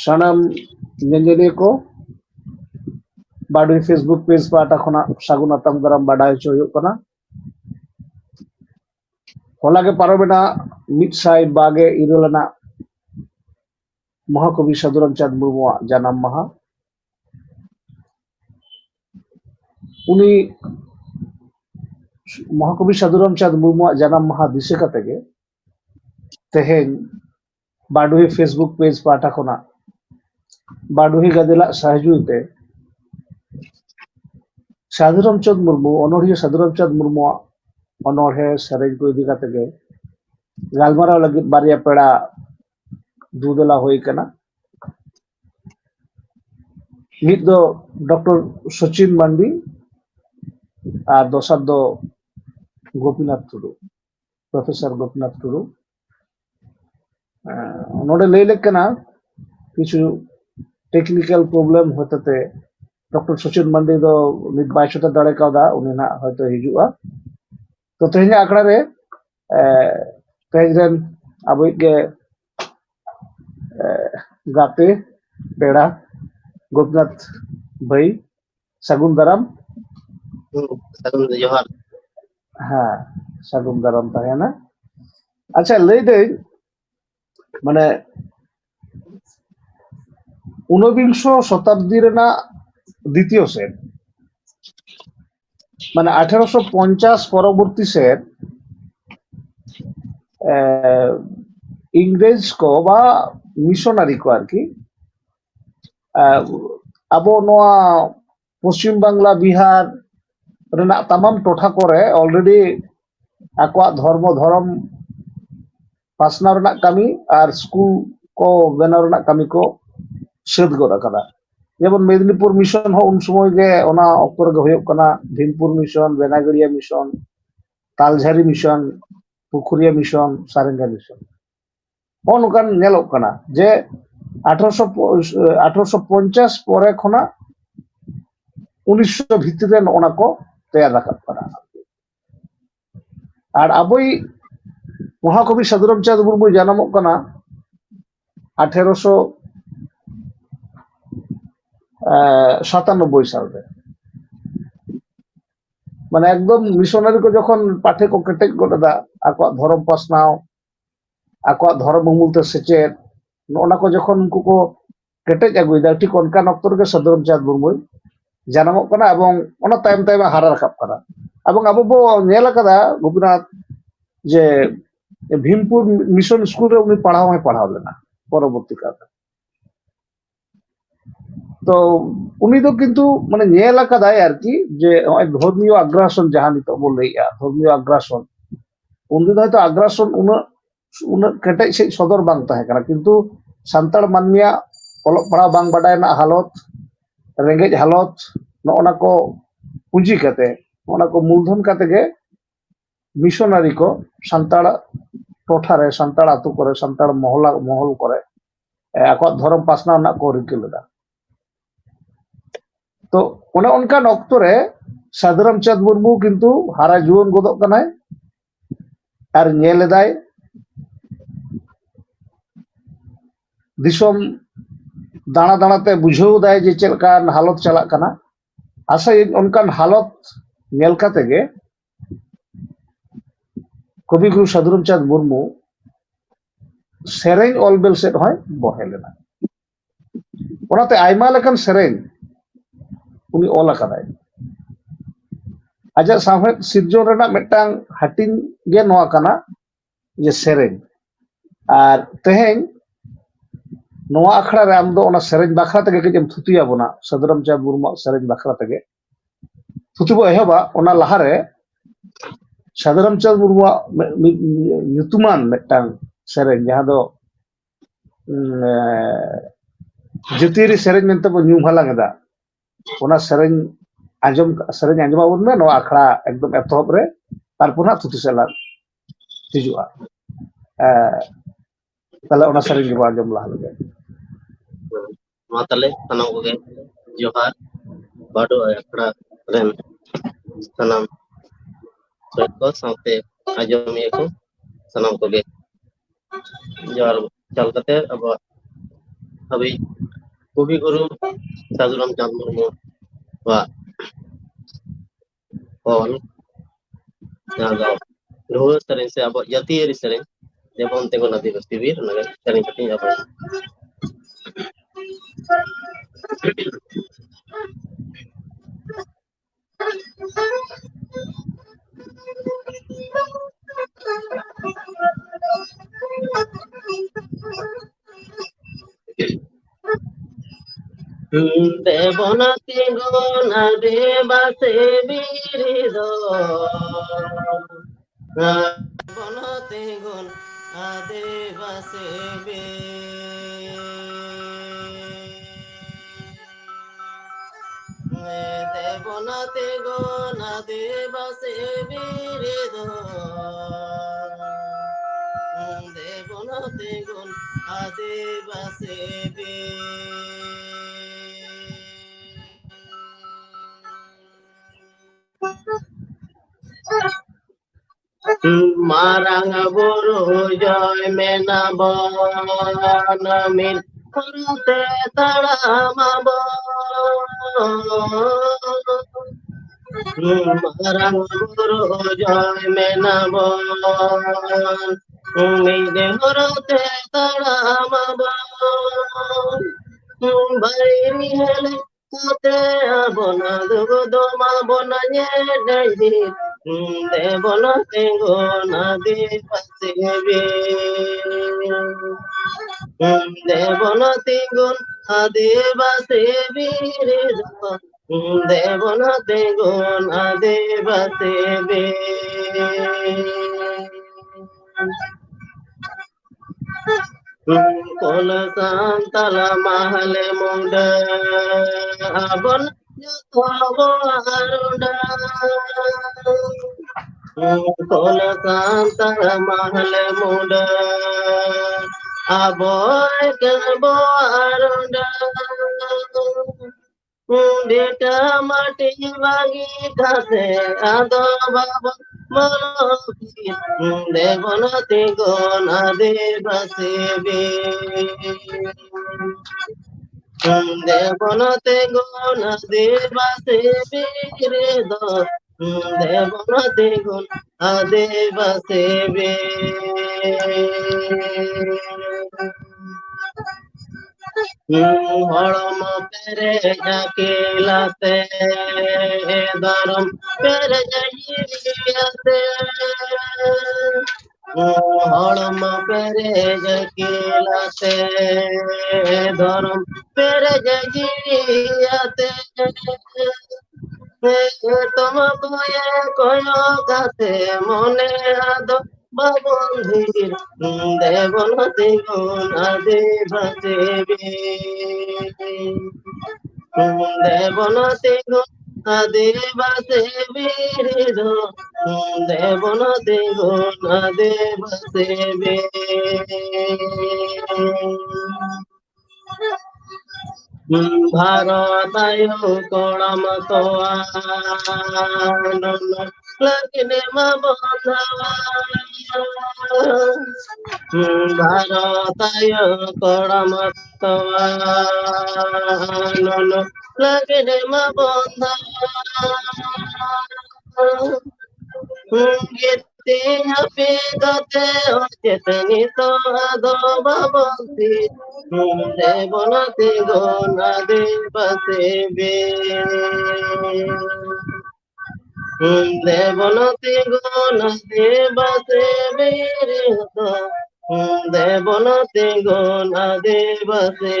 ᱥᱟᱱᱟᱢ ᱧᱮᱧᱮᱞᱤᱭᱟᱹ ᱠᱚ ᱵᱟᱰᱩᱭ ᱯᱷᱮᱥᱵᱩक পেজ ᱯᱟᱦᱴᱟ ᱠᱷᱚᱱᱟᱜ ᱥᱟᱹᱜᱩᱱ ᱟᱛᱟᱝ ᱫᱟᱨᱟᱢ ᱵᱟᱰᱟᱭ ᱦᱚᱪᱚ ᱦᱩᱭᱩᱜ ᱠᱟᱱᱟ। ᱦᱚᱞᱟᱜᱮ ᱯᱟᱨᱚᱢᱮᱱᱟ 127 ᱟᱱᱟᱜ মহাকবি সাধু রামচাঁদ মুর্মুᱣᱟᱜ জানাম মাহা। উনি মহাকবি সাধু রামচাঁদ মুর্মুᱣᱟᱜ জানাম মাহা দিশে কাতে গে তেহেñ বাডুহি ফেসবুক পেজ পাহᱴᱟ ᱠᱷᱚᱱᱟᱜ বাডুহি গাদেᱞᱟᱜ ᱥᱟᱦᱟᱡᱩᱭᱛᱮ সাধু রামচাঁদ মুর্মু অনড়হিয়া সাধু রামচাঁদ মুর্মুᱣᱟᱜ অনড়হে সেরেᱧ ᱠᱚ ᱤᱫᱤ ᱠᱟᱛᱮ ᱜᱮ ᱜᱟᱞᱢᱟᱨᱟᱣ ᱞᱟᱹᱜᱤᱫ ᱵᱟᱨᱭᱟ ᱯᱮᱲᱟ ᱫᱩᱫᱮᱞᱟ ᱦᱩᱭ ᱠᱟᱱᱟ। ᱢᱤᱫ ᱫᱚ ᱰᱚᱠᱴᱚᱨ সচিন মান্ডি আর দোসর ᱫᱚ গোপীনাথ টুডু প্রফেসর গোপীনাথ টুডু। নोडे लई लेक कना কিছু টেকনিক্যাল প্রবলেম হতেতে ডক্টর সচিন মান্ডি ᱫᱚ ᱱᱤᱛ ᱵᱟᱭ ᱥᱮᱴᱮᱨ ᱫᱟᱲᱮ ᱠᱟᱣᱫᱟ, ᱩᱱᱤ ᱱᱟᱜ ᱦᱚᱭᱛᱚ ᱦᱤᱡᱩᱜᱼᱟ। ᱛᱚ ᱛᱮᱦᱮᱧᱟᱜ ᱟᱠᱷᱲᱟ ᱨᱮ ᱛᱮᱦᱮᱧ ᱨᱮᱱ ᱟᱵᱚᱭᱤᱡ ᱜᱮ ᱜᱟᱛᱮ ᱯᱮᱲᱟ গোপীনাথ ভাই সাগুন দারাম। সাগুন জোহার। হ্যাঁ, সাগুন দারাম তাহেনা। আচ্ছা, লই দেই মানে 19 শতাব্দী রেনাᱜ দ্বিতীয় সেট মানে 1850 পরবর্তী সেট ইংরেজ কো বা মিশনারি কো আর কি আবো নোয়া পশ্চিম বাংলা বিহার রেনাᱜ তামাম টোঠা করে অলরেডি আকুয়াᱜ ধর্ম ধরম পাসনাও রেনাᱜ কামি আর স্কুল কো বেনাও রেনাᱜ কামি কো ᱥᱟᱹᱛ ᱜᱚᱫ ᱟᱠᱟᱫᱟ। যেমন মেদিনীপুর মিশন হো উন সময় গে ওনা অক্ᱛᱚ ᱨᱮᱜᱮ ᱦᱩᱭᱩᱜ ᱠᱟᱱᱟ Bhimpur mission, Benagaria mission, Taljhari mission, Pukhuria mission, Saranga mission. ᱚᱱᱠᱟᱱ ᱧᱮᱞᱚᱜ ᱠᱟᱱᱟ ᱡᱮ 1850 পরে ᱠᱷᱚᱱᱟᱜ 1900 ভিতরে রে ᱚᱱᱟ ᱠᱚ ᱛᱮᱭᱟᱨ ᱨᱟᱠᱟᱵ ᱠᱟᱱᱟ। আর ᱟᱵᱚᱭ মহাকবি সাধু রামচাঁদ মুর্মু জানামᱚᱜ ᱠᱟᱱᱟ 1897 সালে। মানে একদম মিশনারি কো যখন পাঠে কো কেটেজ গොඩ দা আকুয়াᱜ ধর্ম পাসনাও আকুয়াᱜ ধর্ম মূলতে সেচেত ᱚᱱᱟ ᱠᱚ ᱡᱚᱠᱷᱚᱱ ᱩᱱᱠᱩ ᱠᱚ ᱠᱮᱴᱮᱡ ᱟᱹᱜᱩᱭᱮᱫᱟ ᱴᱷᱤᱠ ᱚᱱᱠᱟᱱ ᱚᱠᱛᱚ ᱨᱮᱜᱮ ᱥᱟধᱩ রামচাঁদ মুর্মু জানামᱚᱜ ᱠᱟᱱᱟ এবং ᱚᱱᱟ ᱛᱟᱭᱚᱢ ᱛᱟᱭᱚᱢ ᱦᱟᱨᱟ ᱨᱟᱠᱟᱵ ᱠᱟᱱᱟ। এবং ᱟᱵᱚ ᱵᱚ ᱧᱮᱞ ᱟᱠᱟᱫᱟ গোপীনাথ যে ভীমপুর মিশন স্কুল রে উনি পড়াও লেনা পরবর্তী কালে। তো উনি তো কিন্তু মানে ᱧᱮᱞ আকাদায় আর কি যে ধর্মীয় আগ্রাসন জাহান নিতো বল লইয়া ধর্মীয় আগ্রাসন উনি হয়তো আগ্রাসন উনার কেটে সেই সদর বাং তাহে কানা কিন্তু সান্তাল মানমিয়া অলপ পড়া বাং বাডায় না হালত রেঙ্গেজ হালত নওনা কো পুঁজি কাতে ওনা কো মূলধন কাতে গে মিশনারি কো সান্তাল টোঠারে সান্তাল আতু করে সান্তাল মহল করে আকুয়াᱜ ধর্ম পাসনাও না কো রিকে লেদা। তো অনে অনকান অক্ত রে সাধু রামচাঁদ মুর্মু কিন্তু হারা জুয়ান গদক কানায় আর ᱧᱮᱞ এদায় দিশম দাঁড়া দাঁড়াতে বুঝেও দেয় যে চেলকান হালত চালাক কানা। আশা অনকান হালত ᱧᱮᱞ কাতে গে কবিগুরু সাধু রামচাঁদ মুর্মু সেরেñ অলবেল সেট হয় বহেলেনা। ওনাতে আইমা লেকান সেরেñ উনি অল আকাদায়। আজা সামহেদ সিরজন রেনাᱜ মিদটাং হাটিং গে নোয়া কানা যে সেরেñ। আর তেহেñ নোয়া আখড়া রে আমদো ওনা সেরেñ বাখরা তেগে কেজেম থুতুয়া বনা সাধু রামচাঁদ মুর্মু সেরেñ বাখরা তেগে থুতু বো এহবা ওনা লাহারে সাধু রামচাঁদ মুর্মু nyutuman মিদটাং সেরেñ যাহা দো ᱡᱟᱹᱛᱤᱭᱟᱹᱨᱤ ᱥᱮᱨᱮᱧ ᱢᱮᱱᱛᱮ ᱵᱚ ᱧᱩᱢ ᱦᱟᱞᱟᱝ ᱮᱫᱟ ᱚᱱᱟ ᱥᱮᱨᱮᱧ ᱟᱸᱡᱚᱢᱟᱵᱚᱱ ᱢᱮ ᱱᱚᱣᱟ ᱟᱠᱷᱲᱟ ᱮᱠᱫᱚᱢ ᱮᱛᱚᱦᱚᱵ ᱨᱮ ᱛᱟᱨᱯᱚᱨ ᱦᱟᱸᱜ ᱛᱷᱩᱛᱤ ᱥᱮᱞᱟ ᱦᱤᱡᱩᱜᱼᱟ। তাহলে ওনা সেরেᱧ ᱜᱮᱵᱚ ᱟᱸᱡᱚᱢ ᱞᱟᱦᱟ ᱞᱮᱜᱮ। ᱢᱟ ᱛᱟᱦᱞᱮ ᱥᱟᱱᱟᱢ ᱠᱚᱜᱮ ᱡᱚᱦᱟᱨ। ᱵᱟᱰᱩ ᱟᱠᱷᱲᱟ ᱨᱮᱱ ᱥᱟᱱᱟᱢ ᱥᱚᱭᱮᱫ ᱠᱚ ᱥᱟᱶᱛᱮ ᱟᱸᱡᱚᱢᱤᱭᱟᱹ ᱠᱚ ᱥᱟᱱᱟᱢ ᱠᱚᱜᱮ ᱡᱚᱦᱟᱨ ᱪᱟᱞ ᱠᱟᱛᱮ ᱟᱵᱚ ᱦᱟᱹᱵᱤᱡ ᱠᱚᱵᱤᱜᱩᱨᱩ ᱥᱟᱹᱫᱷᱩ ᱨᱟᱢᱪᱟᱸᱫᱽ ᱢᱩᱨᱢᱩᱣᱟᱜ ᱚᱞ ᱡᱟᱦᱟᱸ ᱫᱚ ᱨᱩᱣᱟᱹ ᱥᱮᱨᱮᱧ ᱥᱮ ᱟᱵᱚᱣᱟᱜ ᱡᱟᱹᱛᱤᱭᱟᱹᱨᱤ ᱥᱮᱨᱮᱧ ᱫᱮᱵᱚᱱ ᱛᱤᱸᱜᱩᱱ ᱟᱹᱫᱤᱵᱟᱹᱥᱤ ᱵᱤᱨ ᱚᱱᱟᱜᱮ ᱥᱮᱨᱮᱧ ᱠᱟᱛᱮᱧ ᱟᱵᱚ দেবন তিঙ্গন আদিবাসী বীর দেবন তিঙ্গন আদিবাসী দেবন তিঙ্গন আদিবাসী বীর দেবন তিঙ্গন আদিবাসী মারাং বুরু জয় মেনাবন মিল করতে তাড়ামাব মারাং বুরু জয় মেনাবন মিল করতে তাড়ামাব বাইরি হেলে কোতে আবনা দুগদমা বনায়ে ডাইদি দেবন তিঙ্গন আদিবাসী দেবন তিঙ্গন আদিবাসী বীর দেবন তিঙ্গন আদিবাসী কোন সান্তাল মাহলে মুন্ডা আবন আরুডা কোন সান্তাল মাহলে মুন্ডা আবয় কেবো আরুডা বেটা মাটি বাগি কাছে আদো বাবা দেবন তিঙ্গন আদিবাসী দেবন তিঙ্গন আদিবাসী বীর দেবন তিঙ্গন আদিবাসী হড়ম পেরে জাকিলাতে দরম পেরে যাইয়াতে হড়ম পেরে জাকিলাতে দরম পেরে যাইয়াতে তোমাকে কয় কাছে মনে আদ বাবন্ধির দেবন তিঙ্গন আদিবাসী দেবন তিঙ্গন আদিবাসী বীর দেবন তিঙ্গন আদিবাসী ভারতায় কড়ম তোয়ান লগনে মা বন্ধবা ভারতায় কড়ম তোয়ান লগনে মা বন্ধবা গীতে আপে গতে চেতনি তো আদো বাবন্তি দেবন তিঙ্গন আদিবাসী দেবন তিঙ্গন আদিবাসী বীর দেবন তিঙ্গন আদিবাসী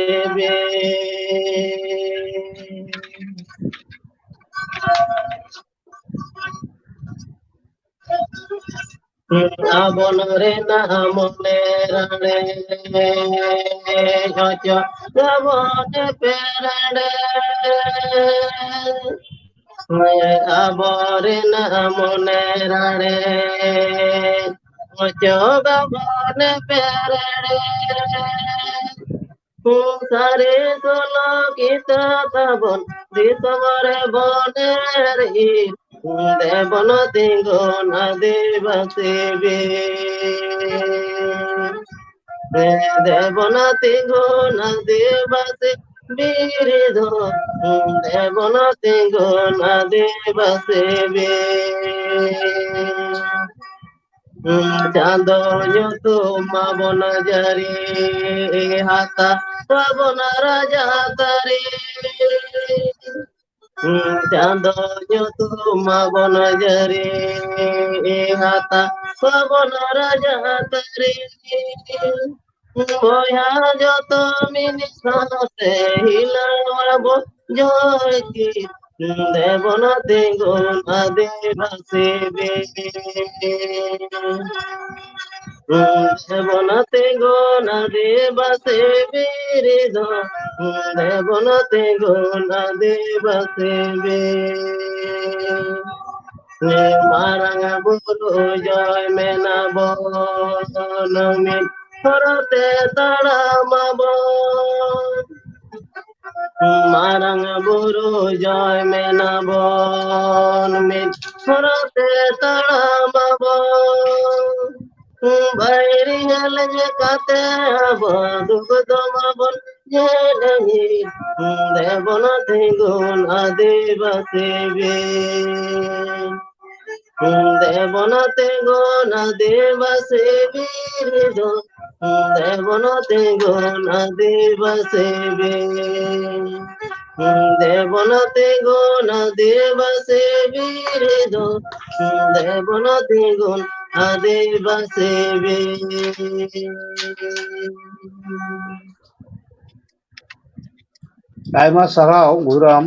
আবন রে নামনে রাণে হচ গবন পেরাড়ে আবরে নামনে রাণে হচ গবন পেরাড়ে সারে সোলো গীত তবন দিসমরে বনের দেবন তিঙ্গন আদিবাসী দেবনা তেঙ্গনা দেবাসে বিরিধ দেবনা তেঙ্গনা দেবাসে বে চাঁদ তো মাবনা জারি হাতা পাবনা রাজা তারে চাঁদ তো মাবনা জারি হাতা পাবনা রাজা তারে বয়া যত মিনিসাতে হিলাবো জয় কি দেবনা তেঙ্গনা দেবাসে বে দেবনা তেঙ্গনা দেবাসে বে দেবনা তেঙ্গনা দেবাসে বে মারাং বুরু জয় মেনা বনমি হরতে তাড়ামাব মারাং বুরু জয় মেনা বনমি হরতে তাড়ামাব বাইরি গেলে কাতে আব দুঃখ দমাবন জেনি দেবনা তেঙ্গনা দেবাসে বে দেবনা তেঙ্গনা দেবাসে বিরিধ দেবনা তেঙ্গনা দেবাসে বে দেবনা তেঙ্গনা দেবাসে বিরিধ দেবনা তেঙ্গনা দেবাসে বে Aima sarau Guram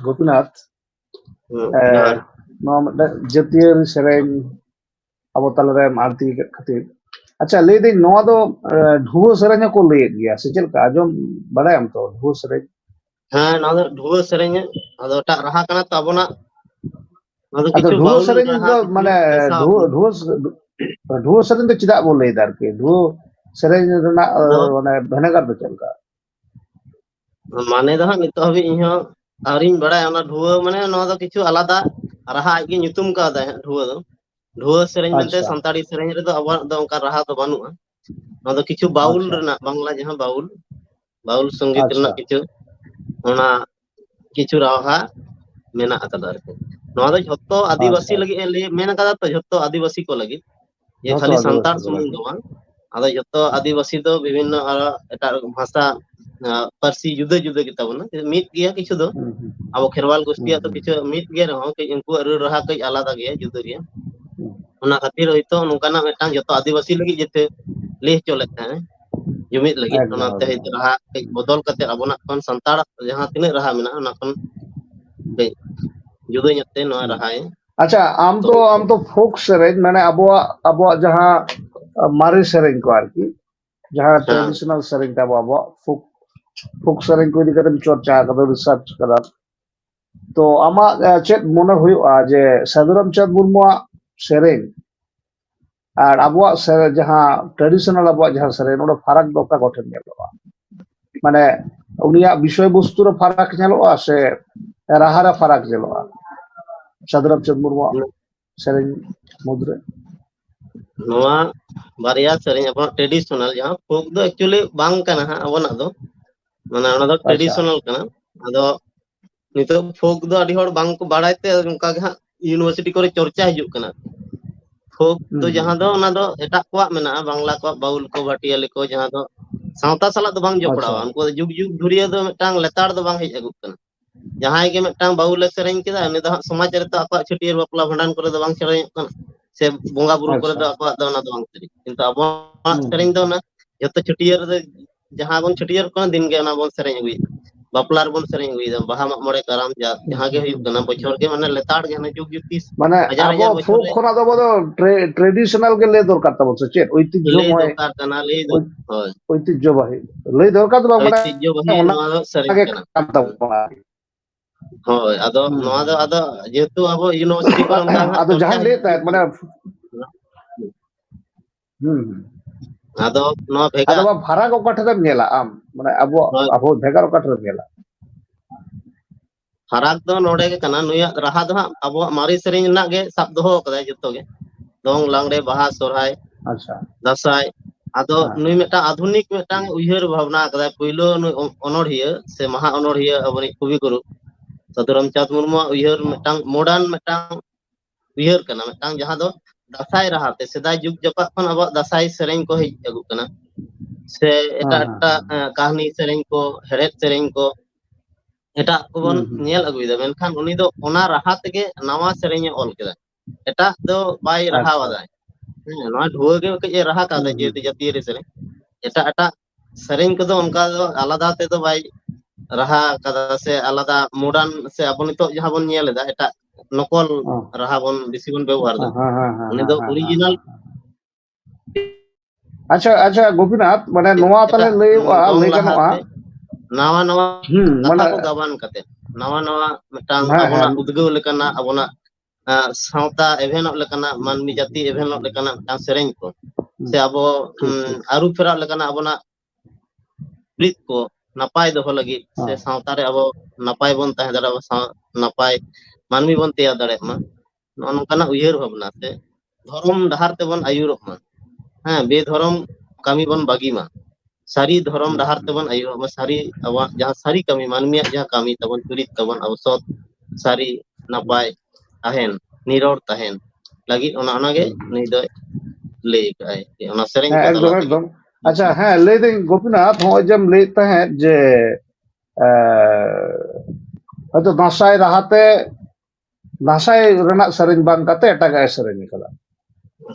Gopinath noma jatiya sereng abo talare arti khatir acha lay ding noa do dhuo sereng ko lay gya se chel ka ajom badayam to dhuo sereng হ্যাঁ না ঢুয়ো সেরেñ আদো এটাগ রাহা কানা তো আবনা আদো ado কিছু dhuo Baul sereng Raha do mane dhuo sereng do chida bol lay dar ke dhuo sereng rena mane bhanegar do chel ka মানে দা নিত হবে ইহ আরিন বড়াই ona ঢুয়ো মানে নো দো কিছু আলাদা রাহা আগে নিতুম কা দা ঢুয়ো দো ঢুয়ো সেরেñ মেনতে আচ্ছা সান্তাড়ি সেরেñ রে দো আবার দো অনকা রাহা তো বানুয়া নো দো কিছু বাউল আচ্ছা রেনা বাংলা যাহা বাউল সঙ্গীত রেনা আচ্ছা কিছু ona কিছু রাহা মেনা আকাদা আরকি নো দো ঝত্তো আদিবাসী আচ্ছা লাগি মেনা কাদা তো ঝত্তো আদিবাসী কো লাগি যে joto খালি সান্তাড় adivasi ko সুমুং lagi দো বাং আদো ঝত্তো আদিবাসী দো বিভিন্ন এটা ভাষা পার্সি জুদা জুদা গিতা বনা মিট গিয়া কিছু দো abo kherwal gostiya to kichu mit ge raho ke unku ru raha kai alada ge juda ge ona khatir hoito nongkana metang joto adivasi lagi jete leh cholet ha jumit lagi ona ekdom te ekdom raha kai bodol kate abona kon santar jahan tinak raha mena ona kon kai juda nyate no raha e अच्छा आम तो फोक सेरेंज माने अबो जहाँ मारे सेरेंज को आरकी जहाँ ha traditional सेरेंज का अबो फोक सेरेंज को इदी कदम चर्चा कदम रिसर्च करा तो आमा चेत मने हुयुआ जे साधु रामचंद्र मुर्मु सेरेंज और अबो जहाँ ट्रेडिशनल अबो जहाँ सेरेंज ओडे फाराक दो का गठन नेलोआ माने उनिया विषय वस्तु रो फाराक नेलोआ से राहारा फाराक नेलोआ साधु Ramchandra Murmu सेरेंज मुद्रे noa barya sereng apa tradisional jahan folk do actually bang kana ha abona do mana ona do अच्छा traditional kana ado nito folk do adi hor bang ko badai te onka ge ha university kore chorcha hijuk kana folk do jahan do ona do etak kwa mena bangla kwa baul ko bhatiyali ko jahan do sawta sala do bang अच्छा joprawa unko jug jug dhuriya do metang letar do bang hej aguk kana jahan ge metang baul sereng kida uni do samaj re to akwa chhutiyar bapla bhandan kore do bang sereng kana se bonga buru kore अच्छा do akwa do ona do bang sereng kintu abo sereng do na joto chhutiyar do jahan bon chhutiyar ko din ge ona bon sereng agui baplar bon sereng agui baha mak more karam jahan ge huyuk kana bochhor ge mane letar ge na jug jug 30 মানে hajar আবো hajar bochhor folk re খনা দবো traditional কে লে দরকার তা বলছে চেত lay ঐতিহ্যময় dorkar kana lay do hoy ঐতিহ্যবাহী লে দরকার তো মানে ঐতিহ্যবাহী ওনা noa do sereng আগে kana কাটতা বলা hoy ado noa do ado jehetu abo university kore onka ha আদো chorcha জাহান লে hijuk তা মানে ado noa আদো bhega বা ভাড়া অকাঠাতে নেলা আম মানে আবো hoy আবো ভেগার অকাঠাতে নেলা farak do node ge kana nuya raha do ha abo mari sereng na ge sab doho kada joto ge dong langre baha sorhai আচ্ছা dasai ado nui metang adhunik metang uyhar bhavna kada puilo nui onodhiya se maha onodhiya abani kubi guru Sadhu Ramchand Murmu uyhar metang modern metang uyhar kana metang jaha do dasai rahate sedai jug japat khon abo dasai sereng ko hej agu kana se eta kahani sereng ko heret sereng ko eta ko bon nyel aguida menkhan uni do ona raha tege nawa sereng e ol keda eta do bai raha wada noa dhuwa ge ke raha ka da je jati re sereng eta sereng ko do onka do alada te do bai raha kada se alada modern se abo nitok jaha bon nyel eda eta nokol raha bon bisi bon ব্যবহার da uni do original अच्छा गोपीनाथ माने नोआ तले लay ganoa nawa nawa mane kata ko gaban kate nawa nawa metang abona udgaw lekana abona sauta evenok lekana manmi jati evenok lekana metang sereng ko se abo aru phera lekana abona prit ko napai doho lagi se sauta re abo napai bon tahe dara napai manmi bon teya dare ma nongkana uyhar bhabna se dhorom dahar te bon ayurok ma be dhorom kami bon bagi ma sari dhorom dahar te bon ayurok ma sari awa jaha sari kami manmiya jaha kami tabon turit tabon awsot sari napai tahen niror tahen lagi ona ge nui do lay kai ona sereng ko dala एकदम अच्छा हाँ लay दें गोपीनाथ हो जब लेता है जे हयतो दासाई राहते दासाई रना सेरेंग बांग काते एटागा सेरेंग कदा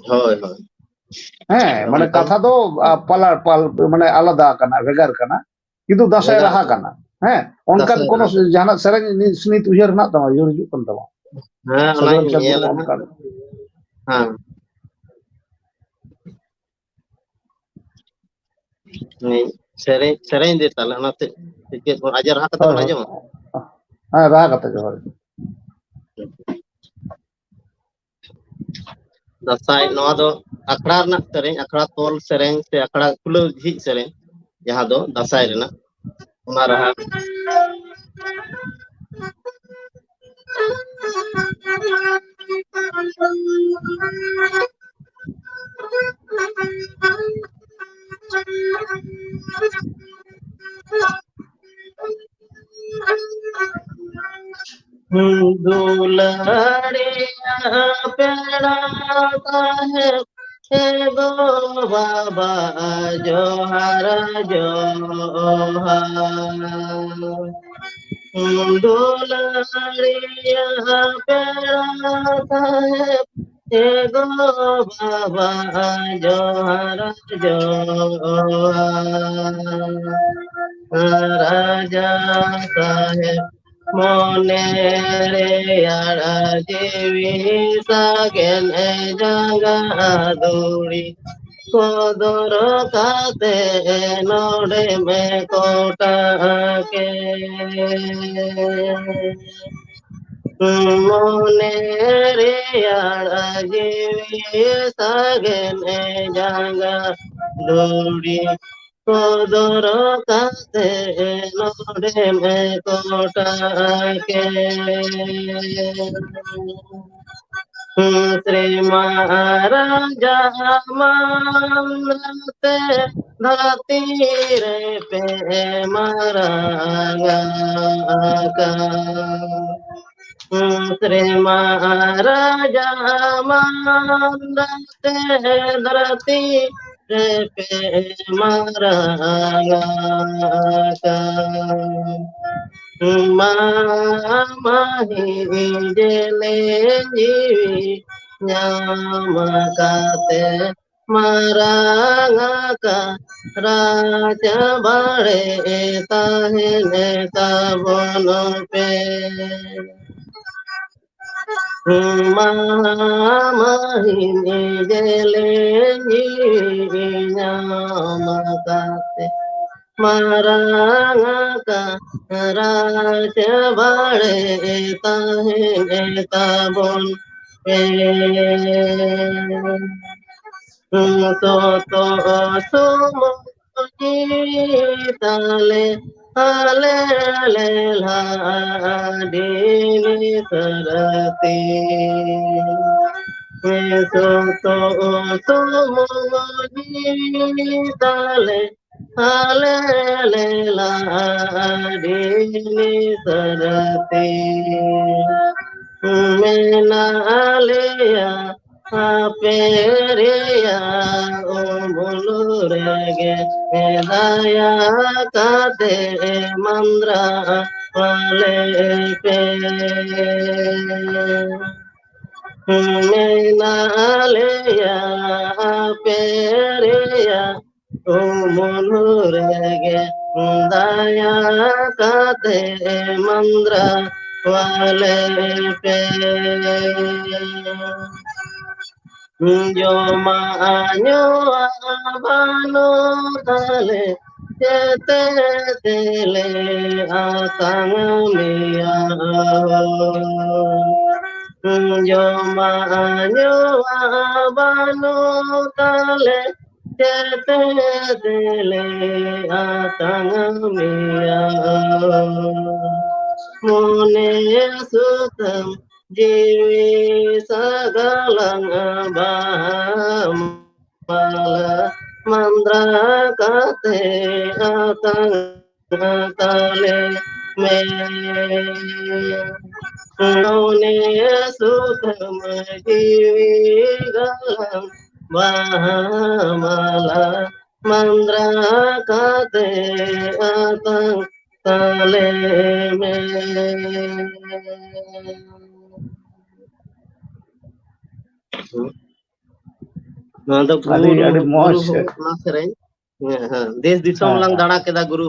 hoy hoy হ্যাঁ মানে কথা তো পালার পাল মানে আলাদা কানা ভেগার কানা কিন্তু দাসাই রাহা কানা হ্যাঁ অনকান কোন জাহানাত সেরেং স্নিত উইহার না তামা ইউর হিজুগ কান তামা ᱦᱮᱸ ᱚᱱᱟ ᱧᱮᱞ অনকান ᱦᱮᱸ ᱥᱮᱨᱮᱧ ᱥᱮᱨᱮᱧ ᱫᱮ ᱛᱟᱦᱞᱮ ᱚᱱᱟᱛᱮ ᱪᱮᱫ ᱵᱚᱱ ᱟᱡᱟᱨ ᱨᱟᱦᱟ ᱠᱟᱛᱮ ᱵᱚᱱ ᱟᱸᱡᱚᱢᱟ হ্যাঁ রাহা কাতে জোহর ᱫᱟᱸᱥᱟᱭ ᱱᱚᱣᱟ ᱫᱚ ᱟᱠᱷᱲᱟ ᱨᱮᱱᱟᱜ ᱥᱮᱨᱮᱧ ᱟᱠᱷᱲᱟ ᱛᱚᱞ ᱥᱮᱨᱮᱧ ᱥᱮ ᱟᱠᱷᱲᱟ ᱠᱷᱩᱞᱟᱹᱣ ᱡᱷᱤᱡ ᱥᱮᱨᱮᱧ ᱡᱟᱦᱟᱸ ᱫᱚ ᱫᱟᱸᱥᱟᱭ ᱨᱮᱱᱟᱜ ᱚᱱᱟ ᱨᱟᱦᱟ दुलारिया पेड़ा साहेब हे गो बाबा जोहार जोहार दुलारिया पेड़ा साहेब हे गो बाबा जोहार जोहार राजा साहेब mone re ara devi sagen jaga duri kodoro kate node me kota ke mone re ara devi sagen jaga duri kodoro kate node me kota ke Sri Maharaja Manate Dhati re pe maranga Sri Maharaja Manate Dhati re pe maranga Mamahi jele jiwi nyamakate marangaka raja bare tahene tabono pe Mamahi jele jiwi nyamakate marangaka raja bare tahene tabon toto sumo tale ale ale la dini sarati soto somoni tale ale lela dini sarate mena alea aperia umulurege medaya kate mandra wale pe Menalea perea umunurege daya kate mandra wale pe yo maño abano tale tete tele atang mia yo maño abano tale tete tele atang mia mone sutam dewi sagalang abamala mandra kate atang tale me mone sutam dewi galang bahamala mandra kate atang tale me ᱱᱚᱣᱟ ᱫᱚ ᱟᱹᱰᱤ ᱜᱩᱨᱩ ᱢᱚᱸᱡᱽ ᱚᱱᱟ ᱥᱮᱨᱮᱧ ᱫᱮᱥ ᱫᱤᱥᱚᱢ ᱞᱟᱝ ᱫᱟᱬᱟ ᱠᱮᱫᱟ ᱜᱩᱨᱩ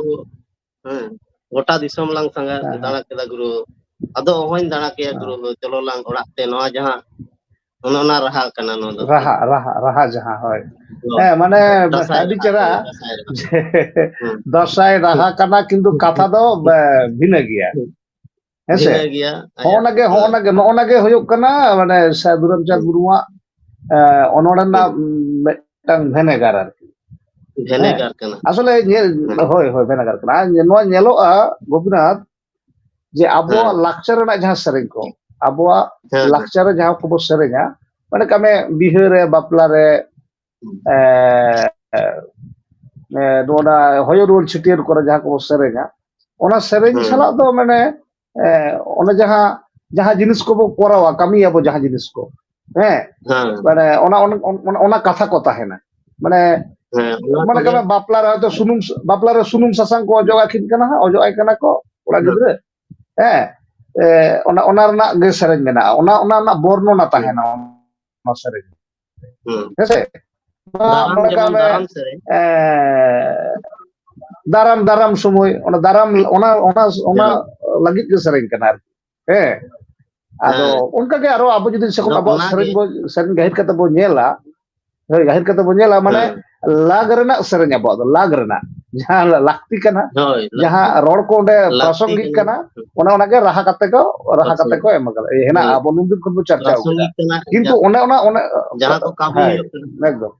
ᱜᱚᱴᱟ ᱫᱤᱥᱚᱢ ᱞᱟᱝ ᱫᱟᱬᱟ ᱠᱮᱫᱟ ᱜᱩᱨᱩ ᱟᱫᱚ ᱚᱦᱚᱧ ᱫᱟᱬᱟ ᱠᱮᱭᱟ ᱜᱩᱨᱩ ᱪᱚᱞᱚ ᱞᱟᱝ ᱚᱲᱟᱜ ᱛᱮ ᱱᱚᱣᱟ ᱡᱟᱦᱟᱸ ᱚᱱᱟ ᱨᱟᱦᱟ ᱠᱟᱱᱟ ᱱᱚᱣᱟ ᱫᱚ raha jaha hoy mane ᱫᱟᱸᱥᱟᱭ adi ᱨᱟᱦᱟ chera ᱫᱟᱸᱥᱟᱭ ᱨᱟᱦᱟ dasai raha kana kintu katha do bhina geya hese ᱵᱷᱤᱱᱟᱹ ᱜᱮᱭᱟ hona ge hoyok kana mane Sadhuram Chand Muruwa onoda na metang bhenegar arki ᱵᱷᱮᱱᱮᱜᱟᱨ ᱠᱟᱱᱟ asole hoy bhenegar kana noa nyeloa Gopinath je abuwa lakchar rena jaha sereng ko abuwa lakchar jaha ko bo serenya mane kame bihe re bapla re noda hoyorul chitier kore jaha ko bo serenya ona sereng salak do mane ona jaha jinis ko bo korawa kami abo jaha jinis ko mane ona katha ko tahena mane mane kame bapla re to sunum sasang ko ojog akin kana ojog ay kana ko ora gidre ona rena ge sereng mena ona na bornona tahena ona sereng hese daram sereng daram somoy ona daram ona lagit ge sereng kana ado onka ge aro abo jodi sekon abo sereng gahit kata bo nyela gahit kata bo nyela mane lag rena sereng abo lag rena jaha lakti kana jaha ror ko onde prasongik kana ona ge raha kate ko emagala hena abo nundur ko charcha kintu ona jaha ko kabi ekdom